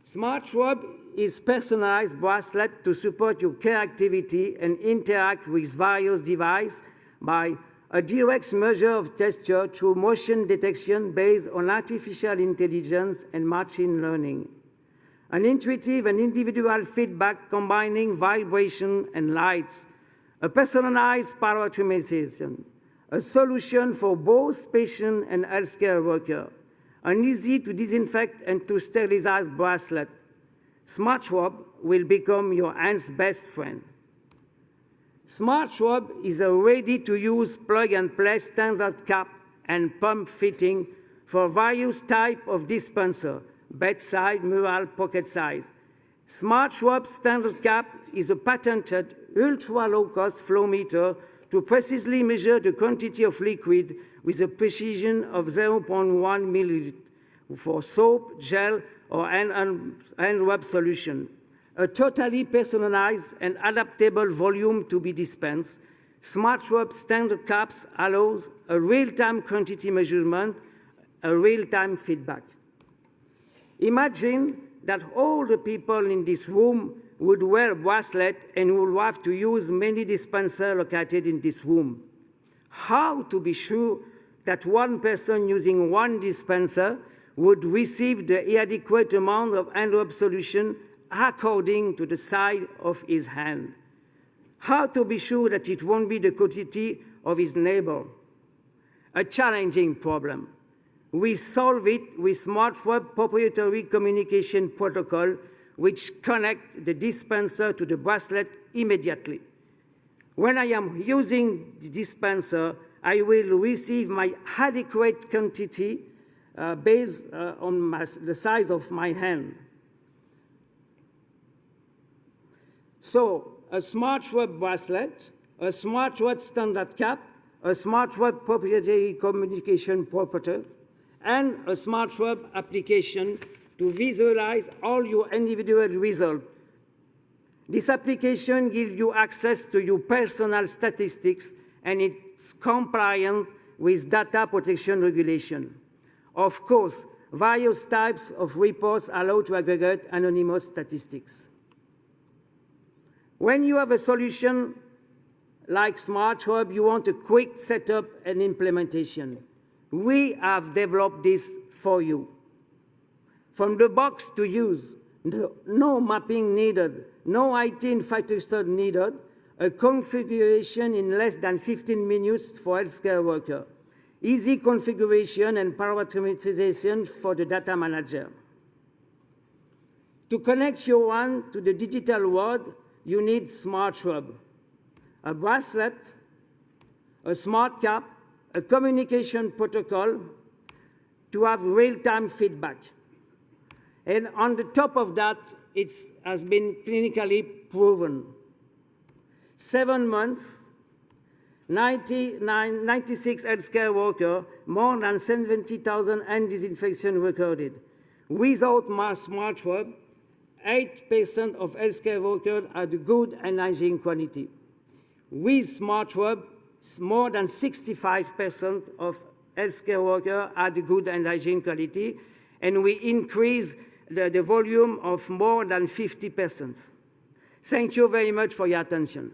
Smart Rub is personalized bracelet to support your care activity and interact with various devices by a direct measure of gesture through motion detection based on artificial intelligence and machine learning. An intuitive and individual feedback combining vibration and lights, a personalized parameterization, a solution for both patient and healthcare worker, an easy to disinfect and to sterilize bracelet. Smart Rub will become your hand's best friend. Smart Rub is a ready-to-use plug-and-play standard cap and pump fitting for various types of dispenser, bedside, mural, pocket size. Smart Rub standard cap is a patented ultra-low-cost flow meter to precisely measure the quantity of liquid with a precision of 0.1 milliliter for soap, gel, or hand rub solution. A totally personalized and adaptable volume to be dispensed. Smart Rub standard caps allows a real-time quantity measurement, a real-time feedback. Imagine that all the people in this room would wear a bracelet and would have to use many dispensers located in this room. How to be sure that one person using one dispenser would receive the adequate amount of hand-rub solution according to the size of his hand? How to be sure that it won't be the quantity of his neighbor? A challenging problem. We solve it with SmartRub proprietary communication protocol, which connect the dispenser to the bracelet immediately. When I am using the dispenser, I will receive my adequate quantity based on the size of my hand. So, a SmartRub bracelet, a SmartRub standard cap, a SmartRub proprietary communication protocol, and a SmartRub application to visualize all your individual results. This application gives you access to your personal statistics, and it's compliant with data protection regulation. Of course, various types of reports allow to aggregate anonymous statistics. When you have a solution like SmartRub, you want a quick setup and implementation. We have developed this for you. From the box to use, no mapping needed, no IT infrastructure needed, a configuration in less than 15 minutes for healthcare worker. Easy configuration and parameterization for the data manager. To connect your one to the digital world, you need SmartRub, a bracelet, a smart cap, a communication protocol to have real-time feedback. And on the top of that, it has been clinically proven. 7 months, 96 healthcare workers, more than 70,000 hand disinfection recorded. Without SmartRub, 8% of healthcare workers had good and hygiene quality. With SmartRub, more than 65% of healthcare workers had good and hygiene quality, and we increased the volume of more than 50%. Thank you very much for your attention.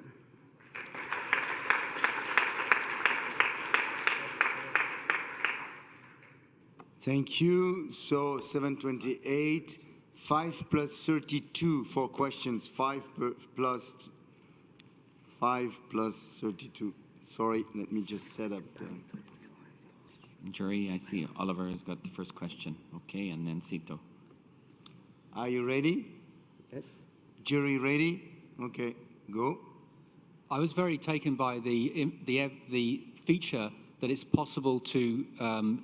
Thank you. So 728, 5 plus 32 for questions. 5 plus 32. Sorry, let me just set up the... Jury, I see Oliver has got the first question. Okay, and then Cito. Are you ready? Yes. Jury ready? Okay, go. I was very taken by the feature that it's possible to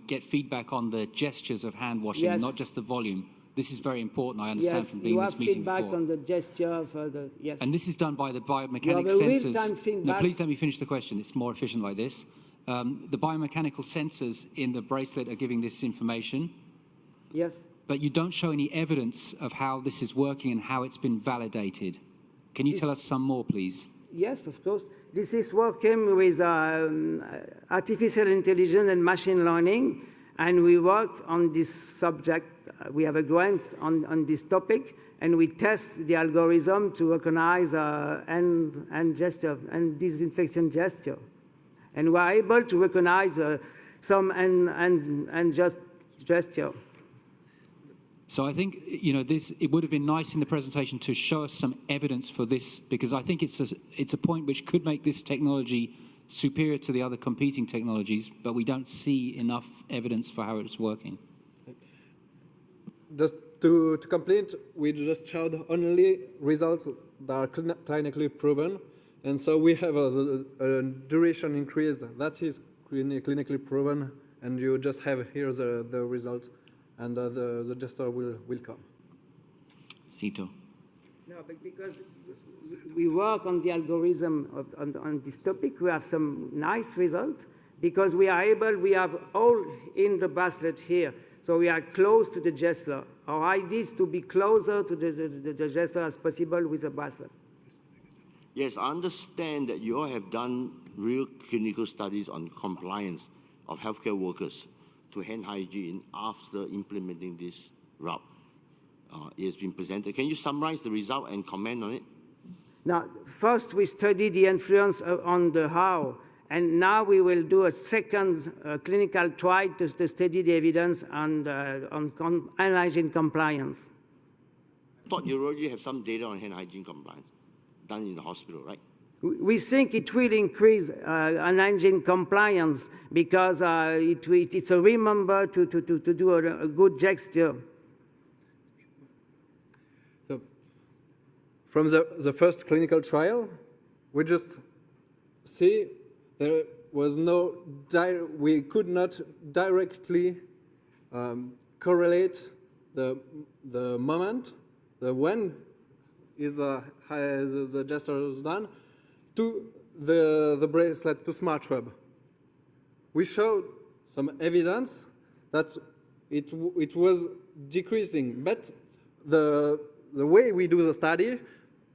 get feedback on the gestures of hand washing, Yes. not just the volume. This is very important, I understand, Yes, from being in this meeting feedback before. on the gesture for the, yes. And this is done by the biomechanic You have a sensors. real-time No, feedback. please let me finish the question. It's more efficient like this. The biomechanical sensors in the bracelet are giving this information. Yes. But you don't show any evidence of how this is working and how it's been validated. Can you tell us some more, please? Yes, of course. This is working with artificial intelligence and machine learning, and we work on this subject. We have a grant on this topic, and we test the algorithm to recognize hand gesture and disinfection gesture. And we're able to recognize some and just gesture. So I think, you know, it would have been nice in the presentation to show us some evidence for this, because I think it's a point which could make this technology superior to the other competing technologies, but we don't see enough evidence for how it's working. Just to complete, we just showed only results that are clinically proven, and so we have a duration increase that is clinically proven, and you just have here the results. And the gesture will come. Cito. No, but because we work on the algorithm on this topic, we have some nice results because we have all in the bracelet here. So we are close to the gesture. Our idea is to be closer to the gesture as possible with the bracelet. Yes, I understand that you all have done real clinical studies on compliance of healthcare workers to hand hygiene after implementing this rub. it has been presented. Can you summarize the result and comment on it? Now, first we study the influence on the how, and now we will do a second clinical trial to study the evidence on hand hygiene compliance. I thought you already have some data on hand hygiene compliance done in the hospital, right? We think it will increase hand hygiene compliance because it's a remember to do a good gesture. So, from the first clinical trial, we just see there was no, we could not directly correlate the moment, the when is the gesture is done, to the bracelet, to SmartWeb. We showed some evidence that it was decreasing, but the way we do the study,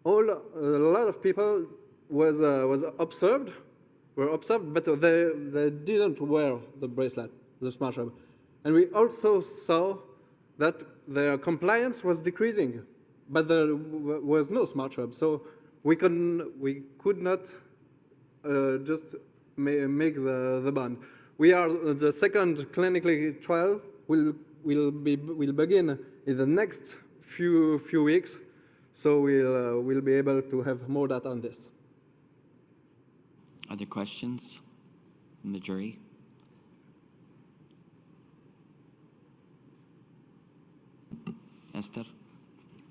a lot of people were observed, but they didn't wear the bracelet, the SmartWeb. And we also saw that their compliance was decreasing, but there was no SmartWeb. So we could not just make the bond. We are the second clinical trial will begin in the next few weeks, so we'll be able to have more data on this. Other questions from the jury? Esther?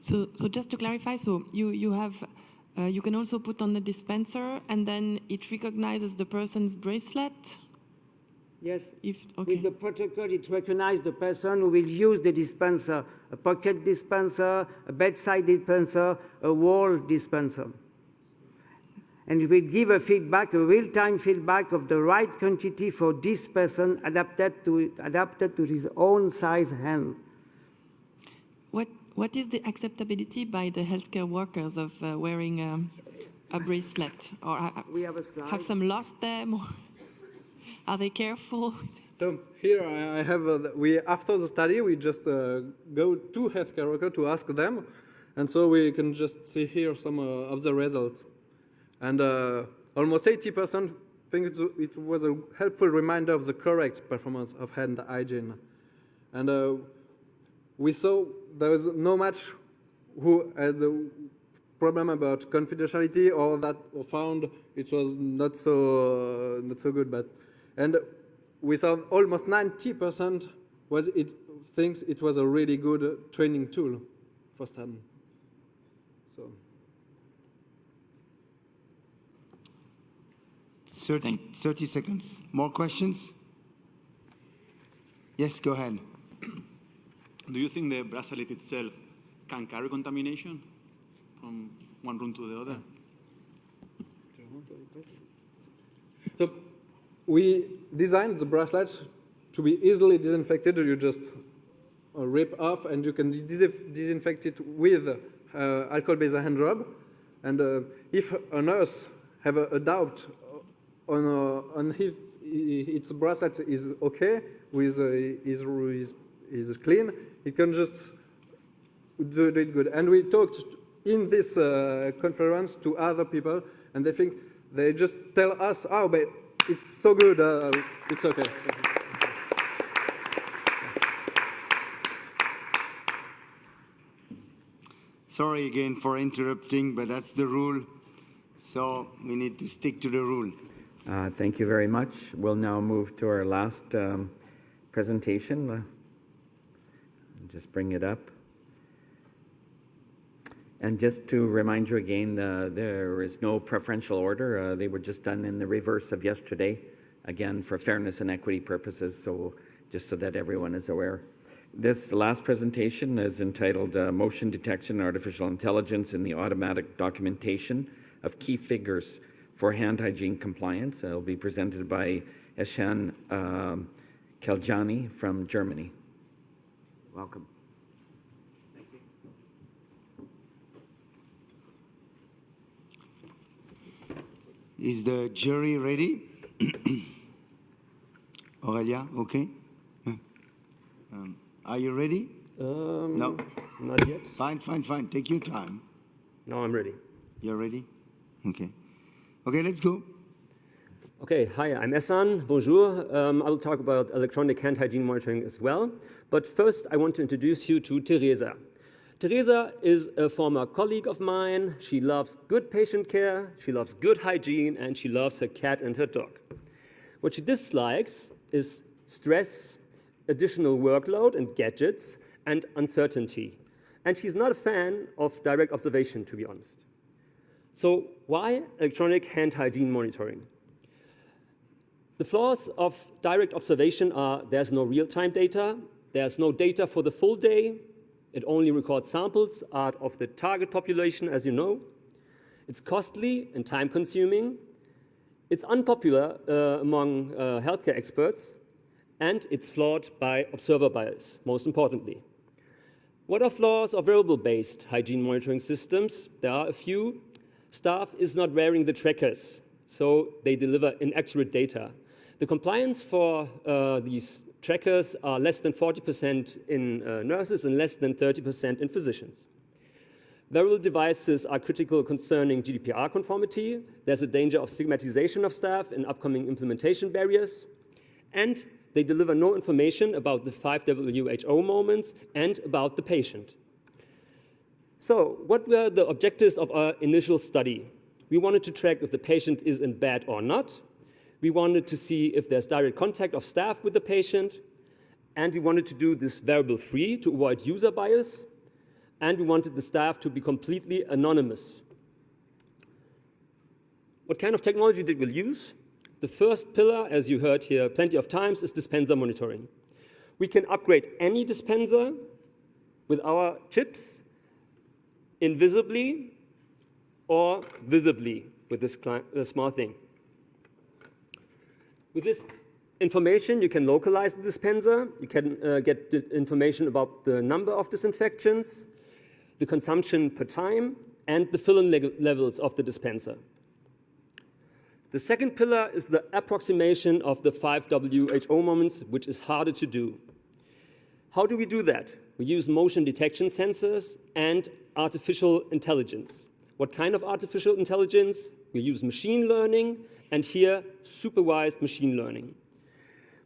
So just to clarify, so you have you can also put on the dispenser, and then it recognizes the person's bracelet. Yes. Okay. With the protocol, it recognizes the person who will use the dispenser: a pocket dispenser, a bedside dispenser, a wall dispenser. And it will give a feedback, a real-time feedback of the right quantity for this person, adapted to his own size hand. What is the acceptability by the healthcare workers of wearing a bracelet? Or we have a slide. Have some lost them? Or are they careful? So here I have, after the study, we just go to healthcare workers to ask them. And so we can just see here some of the results. And almost 80% think it was a helpful reminder of the correct performance of hand hygiene. And we saw there was no much who had a problem about confidentiality or that found it was not so good. And we saw almost 90% thinks it was a really good training tool for STAN. So 30 seconds. More questions? Yes, go ahead. Do you think the bracelet itself can carry contamination from one room to the other? So we designed the bracelets to be easily disinfected. You just rip off, and you can disinfect it with alcohol-based hand rub. And if a nurse have a doubt on if its bracelet is okay, is clean, it can just do it good. And we talked in this conference to other people, and they just tell us, oh, but it's so good, it's okay. Sorry again for interrupting, but that's the rule. So we need to stick to the rule. Thank you very much. We'll now move to our last presentation. Just bring it up. And just to remind you again, there is no preferential order. They were just done in the reverse of yesterday, again, for fairness and equity purposes, so just so that everyone is aware. This last presentation is entitled Motion Detection and Artificial Intelligence in the Automatic Documentation of Key Figures for Hand Hygiene Compliance. It'll be presented by Eshan Kaljani from Germany. Welcome. Thank you. Is the jury ready? Aurelia, okay? Are you ready? No. Not yet. Fine. Take your time. Now I'm ready. You're ready? Okay. Okay, let's go. Okay, hi, I'm Essan. Bonjour. I will talk about electronic hand hygiene monitoring as well. But first, I want to introduce you to Teresa. Teresa is a former colleague of mine. She loves good patient care, she loves good hygiene, and she loves her cat and her dog. What she dislikes is stress, additional workload and gadgets, and uncertainty. And she's not a fan of direct observation, to be honest. So why electronic hand hygiene monitoring? The flaws of direct observation are there's no real-time data, there's no data for the full day, it only records samples out of the target population, as you know. It's costly and time-consuming. It's unpopular among healthcare experts, and it's flawed by observer bias, most importantly. What are flaws of variable-based hygiene monitoring systems? There are a few. Staff is not wearing the trackers, so they deliver inaccurate data. The compliance for these trackers are less than 40% in nurses and less than 30% in physicians. Wearable devices are critical concerning GDPR conformity. There's a danger of stigmatization of staff and upcoming implementation barriers. And they deliver no information about the 5 WHO moments and about the patient. So what were the objectives of our initial study? We wanted to track if the patient is in bed or not. We wanted to see if there's direct contact of staff with the patient. And we wanted to do this variable-free to avoid user bias. And we wanted the staff to be completely anonymous. What kind of technology did we use? The first pillar, as you heard here plenty of times, is dispenser monitoring. We can upgrade any dispenser with our chips invisibly or visibly with this small thing. With this information, you can localize the dispenser. You can get the information about the number of disinfections, the consumption per time, and the fill-in levels of the dispenser. The second pillar is the approximation of the 5 WHO moments, which is harder to do. How do we do that? We use motion detection sensors and artificial intelligence. What kind of artificial intelligence? We use machine learning, and here, supervised machine learning.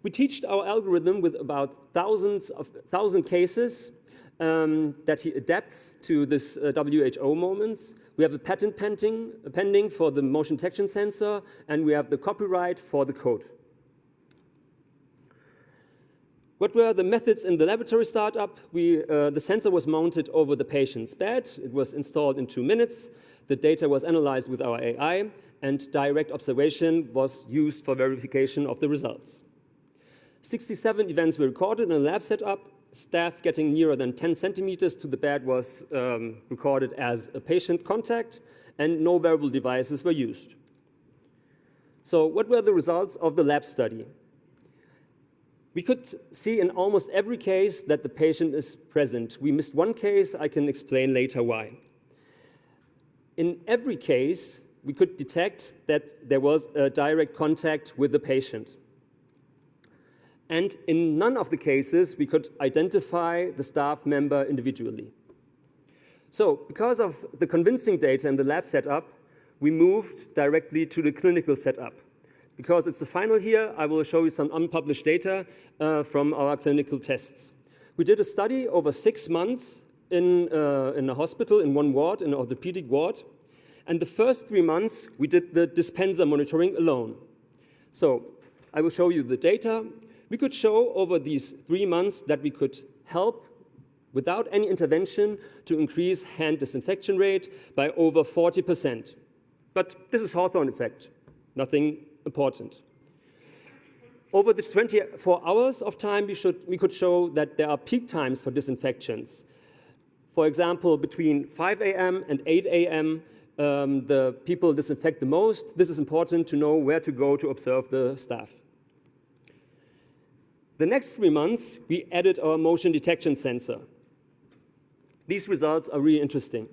We teach our algorithm with about 1,000 cases that he adapts to this WHO moments. We have a patent pending for the motion detection sensor, and we have the copyright for the code. What were the methods in the laboratory startup? The sensor was mounted over the patient's bed. It was installed in 2 minutes. The data was analyzed with our AI, and direct observation was used for verification of the results. 67 events were recorded in a lab setup. Staff getting nearer than 10 centimeters to the bed was recorded as a patient contact, and no wearable devices were used. So what were the results of the lab study? We could see in almost every case that the patient is present. We missed one case. I can explain later why. In every case, we could detect that there was a direct contact with the patient. And in none of the cases, we could identify the staff member individually. So because of the convincing data in the lab setup, we moved directly to the clinical setup. Because it's the final here, I will show you some unpublished data from our clinical tests. We did a study over 6 months in a hospital, in one ward, in an orthopedic ward. And the first 3 months, we did the dispenser monitoring alone. So I will show you the data. We could show over these 3 months that we could help, without any intervention, to increase hand disinfection rate by over 40%. But this is Hawthorne effect, nothing important. Over the 24 hours of time, we could show that there are peak times for disinfections. For example, between 5 a.m. and 8 a.m., the people disinfect the most. This is important to know where to go to observe the staff. The next 3 months, we added our motion detection sensor. These results are really interesting.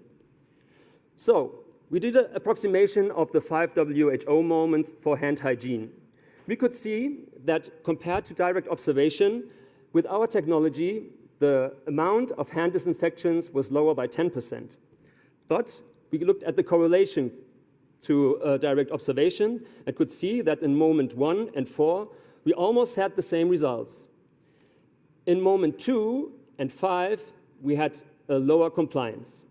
So we did an approximation of the 5 WHO moments for hand hygiene. We could see that compared to direct observation, with our technology, the amount of hand disinfections was lower by 10%. But we looked at the correlation to direct observation and could see that in moment 1 and 4, we almost had the same results. In moment 2 and 5, we had a lower compliance.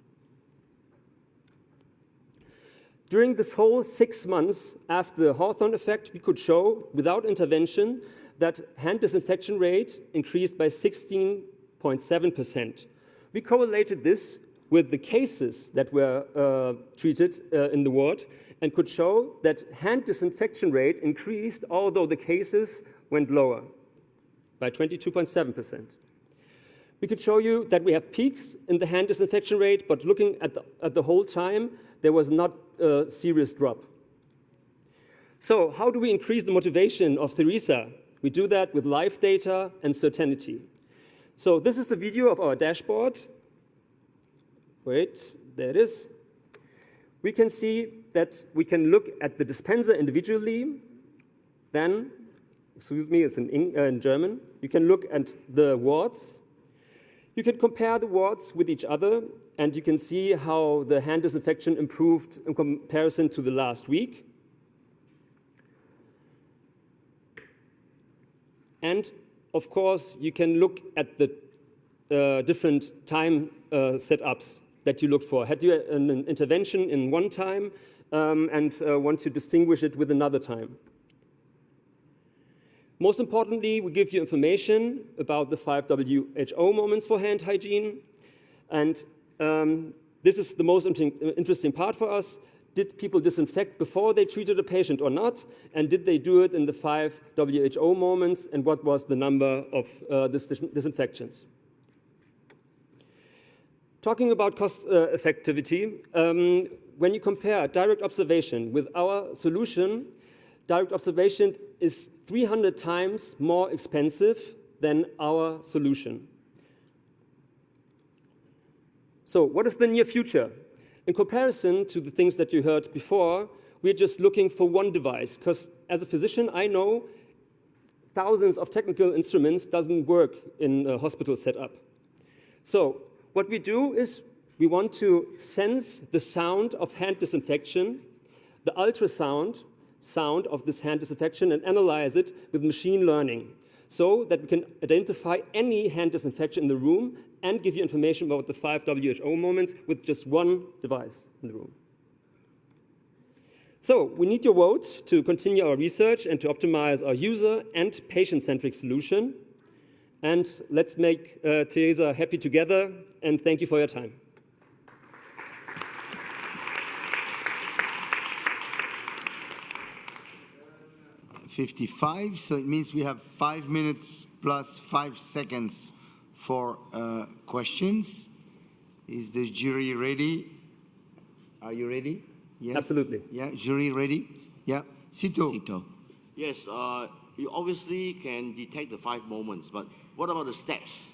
During this whole 6 months after the Hawthorne effect, we could show, without intervention, that hand disinfection rate increased by 16.7%. We correlated this with the cases that were treated in the ward and could show that hand disinfection rate increased, although the cases went lower by 22.7%. We could show you that we have peaks in the hand disinfection rate, but looking at the whole time, there was not a serious drop. So how do we increase the motivation of Theresa? We do that with live data and certainty. So this is a video of our dashboard. Wait, there it is. We can see that we can look at the dispenser individually. Then, excuse me, it's in German. You can look at the wards. You can compare the wards with each other, and you can see how the hand disinfection improved in comparison to the last week. And of course, you can look at the different time setups that you look for. Had you an intervention in one time and want to distinguish it with another time? Most importantly, we give you information about the 5 WHO moments for hand hygiene. And this is the most interesting part for us. Did people disinfect before they treated a patient or not? And did they do it in the 5 WHO moments? And what was the number of disinfections? Talking about cost effectivity, when you compare direct observation with our solution, direct observation is 300 times more expensive than our solution. So what is the near future? In comparison to the things that you heard before, we're just looking for one device, because as a physician, I know thousands of technical instruments doesn't work in a hospital setup. So what we do is we want to sense the sound of hand disinfection, the ultrasound sound of this hand disinfection, and analyze it with machine learning so that we can identify any hand disinfection in the room and give you information about the 5 WHO moments with just one device in the room. So we need your vote to continue our research and to optimize our user and patient-centric solution. And let's make Theresa happy together, and thank you for your time. 55, so it means we have 5 minutes plus 5 seconds for questions. Is the jury ready? Are you ready? Yes? Absolutely. Yeah, jury ready? Yeah. Sito. Yes, you obviously can detect the 5 moments, but what about the steps?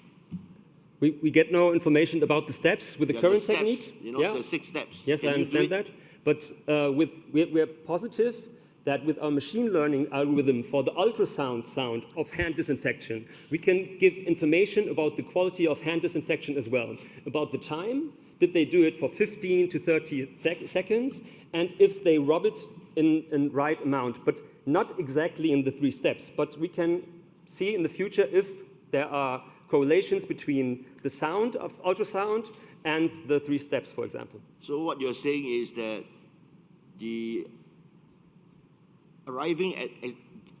We get no information about the steps with the current steps, technique. You know, the 6 steps. Yes, I understand that. But we're positive that with our machine learning algorithm for the ultrasound sound of hand disinfection, we can give information about the quality of hand disinfection as well, about the time, did they do it for 15 to 30 seconds, and if they rub it in right amount, but not exactly in the 3 steps. But we can see in the future if there are correlations between the sound of ultrasound and the 3 steps, for example. So what you're saying is that the arriving at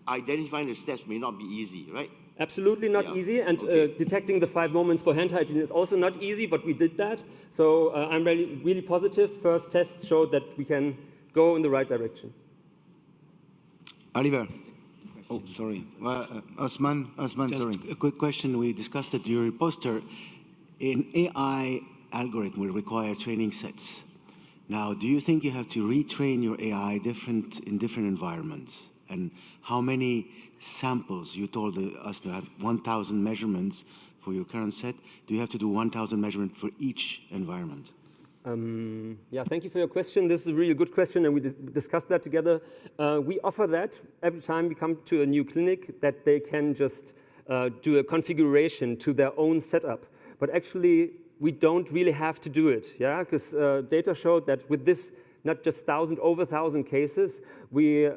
identifying the steps may not be easy, right? Absolutely not easy, and detecting the 5 moments for hand hygiene is also not easy, but we did that. So I'm really positive. First tests showed that we can go in the right direction. Oliver. Oh, sorry. Osman, Just sorry. a quick question. We discussed at your poster. An AI algorithm will require training sets. Now, do you think you have to retrain your AI in different environments? And how many samples? You told us to have 1,000 measurements for your current set. Do you have to do 1,000 measurements for each environment? Yeah, thank you for your question. This is a really good question, and we discussed that together. We offer that every time we come to a new clinic, that they can just do a configuration to their own setup. But actually, we don't really have to do it, yeah? Because data showed that with this, not just over 1,000 cases, we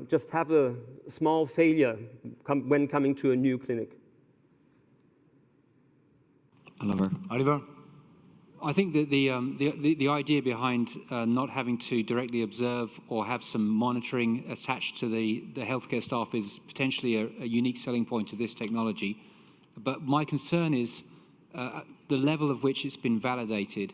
just have a small failure when coming to a new clinic. Oliver? I think that the idea behind not having to directly observe or have some monitoring attached to the healthcare staff is potentially a unique selling point of this technology. But my concern is the level of which it's been validated.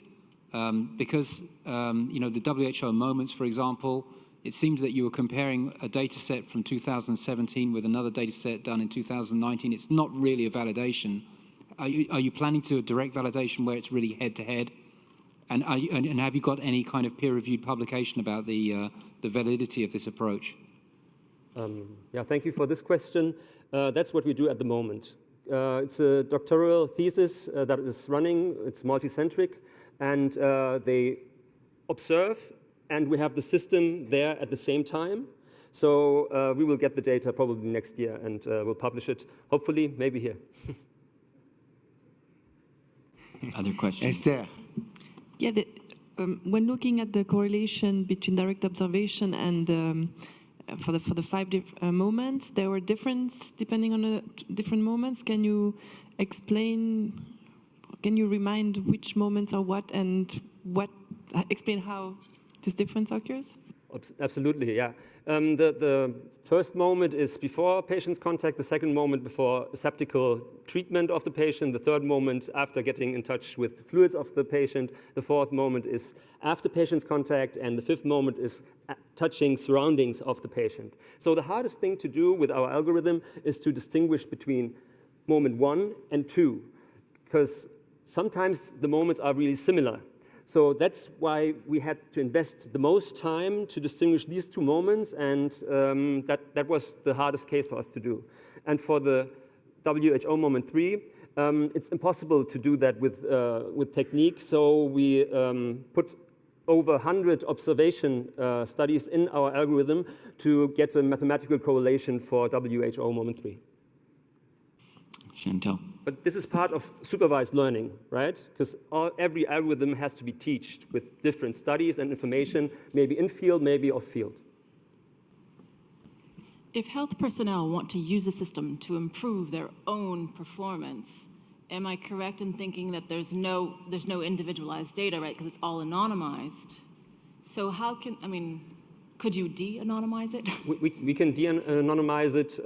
Because, the WHO moments, for example, it seemed that you were comparing a data set from 2017 with another data set done in 2019. It's not really a validation. Are you planning to do a direct validation where it's really head-to-head? And have you got any kind of peer-reviewed publication about the validity of this approach? Yeah, thank you for this question. That's what we do at the moment. It's a doctoral thesis that is running. It's multicentric, and they observe, and we have the system there at the same time. So we will get the data probably next year, and we'll publish it, hopefully, maybe here. Other questions? Esther. Yeah, when looking at the correlation between direct observation and for the 5 moments, there were differences depending on the different moments. Can you explain? Can you remind which moments are what and explain how this difference occurs? Absolutely, yeah. The first moment is before patient's contact, the second moment before aseptical treatment of the patient, the third moment after getting in touch with the fluids of the patient, the fourth moment is after patient's contact, and the fifth moment is touching surroundings of the patient. So the hardest thing to do with our algorithm is to distinguish between moment 1 and 2, because sometimes the moments are really similar. So that's why we had to invest the most time to distinguish these two moments, and that was the hardest case for us to do. And for the WHO moment 3, it's impossible to do that with technique, so we put over 100 observation studies in our algorithm to get a mathematical correlation for WHO moment 3. Chantal. But this is part of supervised learning, right? Because every algorithm has to be taught with different studies and information, maybe in field, maybe off field. If health personnel want to use the system to improve their own performance, am I correct in thinking that there's no individualized data, right? Because it's all anonymized. So how could you de-anonymize it? We can de-anonymize it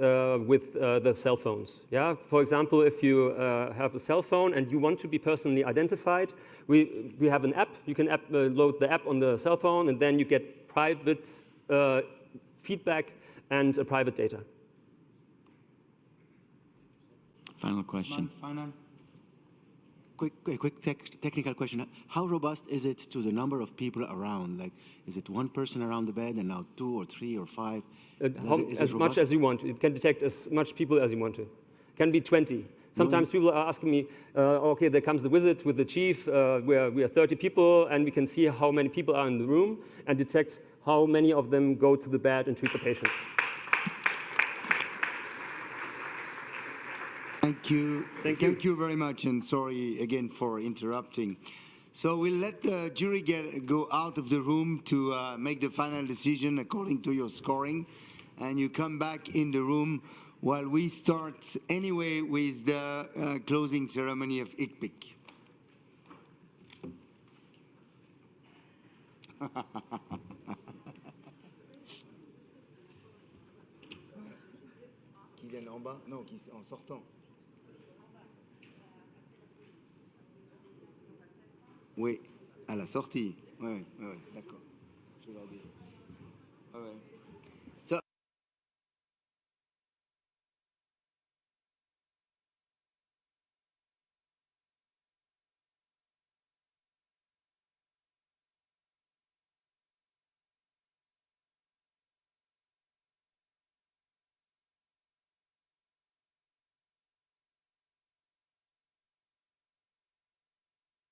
with the cell phones. Yeah. For example, if you have a cell phone and you want to be personally identified, we have an app. You can load the app on the cell phone, and then you get private feedback and private data. Final question. Quick technical question. How robust is it to the number of people around? Like, is it one person around the bed and now 2 or 3 or 5? As much as you want. It can detect as much people as you want to. It can be 20. Sometimes people are asking me, okay, there comes the visit with the chief, we are 30 people, and we can see how many people are in the room and detect how many of them go to the bed and treat the patient. Thank you. Thank you very much, and sorry again for interrupting. So we'll let the jury go out of the room to make the final decision according to your scoring, and you come back in the room while we start anyway with the closing ceremony of ICPIC. Qui viennent en bas? Non, en sortant. Oui, à la sortie. Oui, d'accord. Je vais leur dire. Ouais.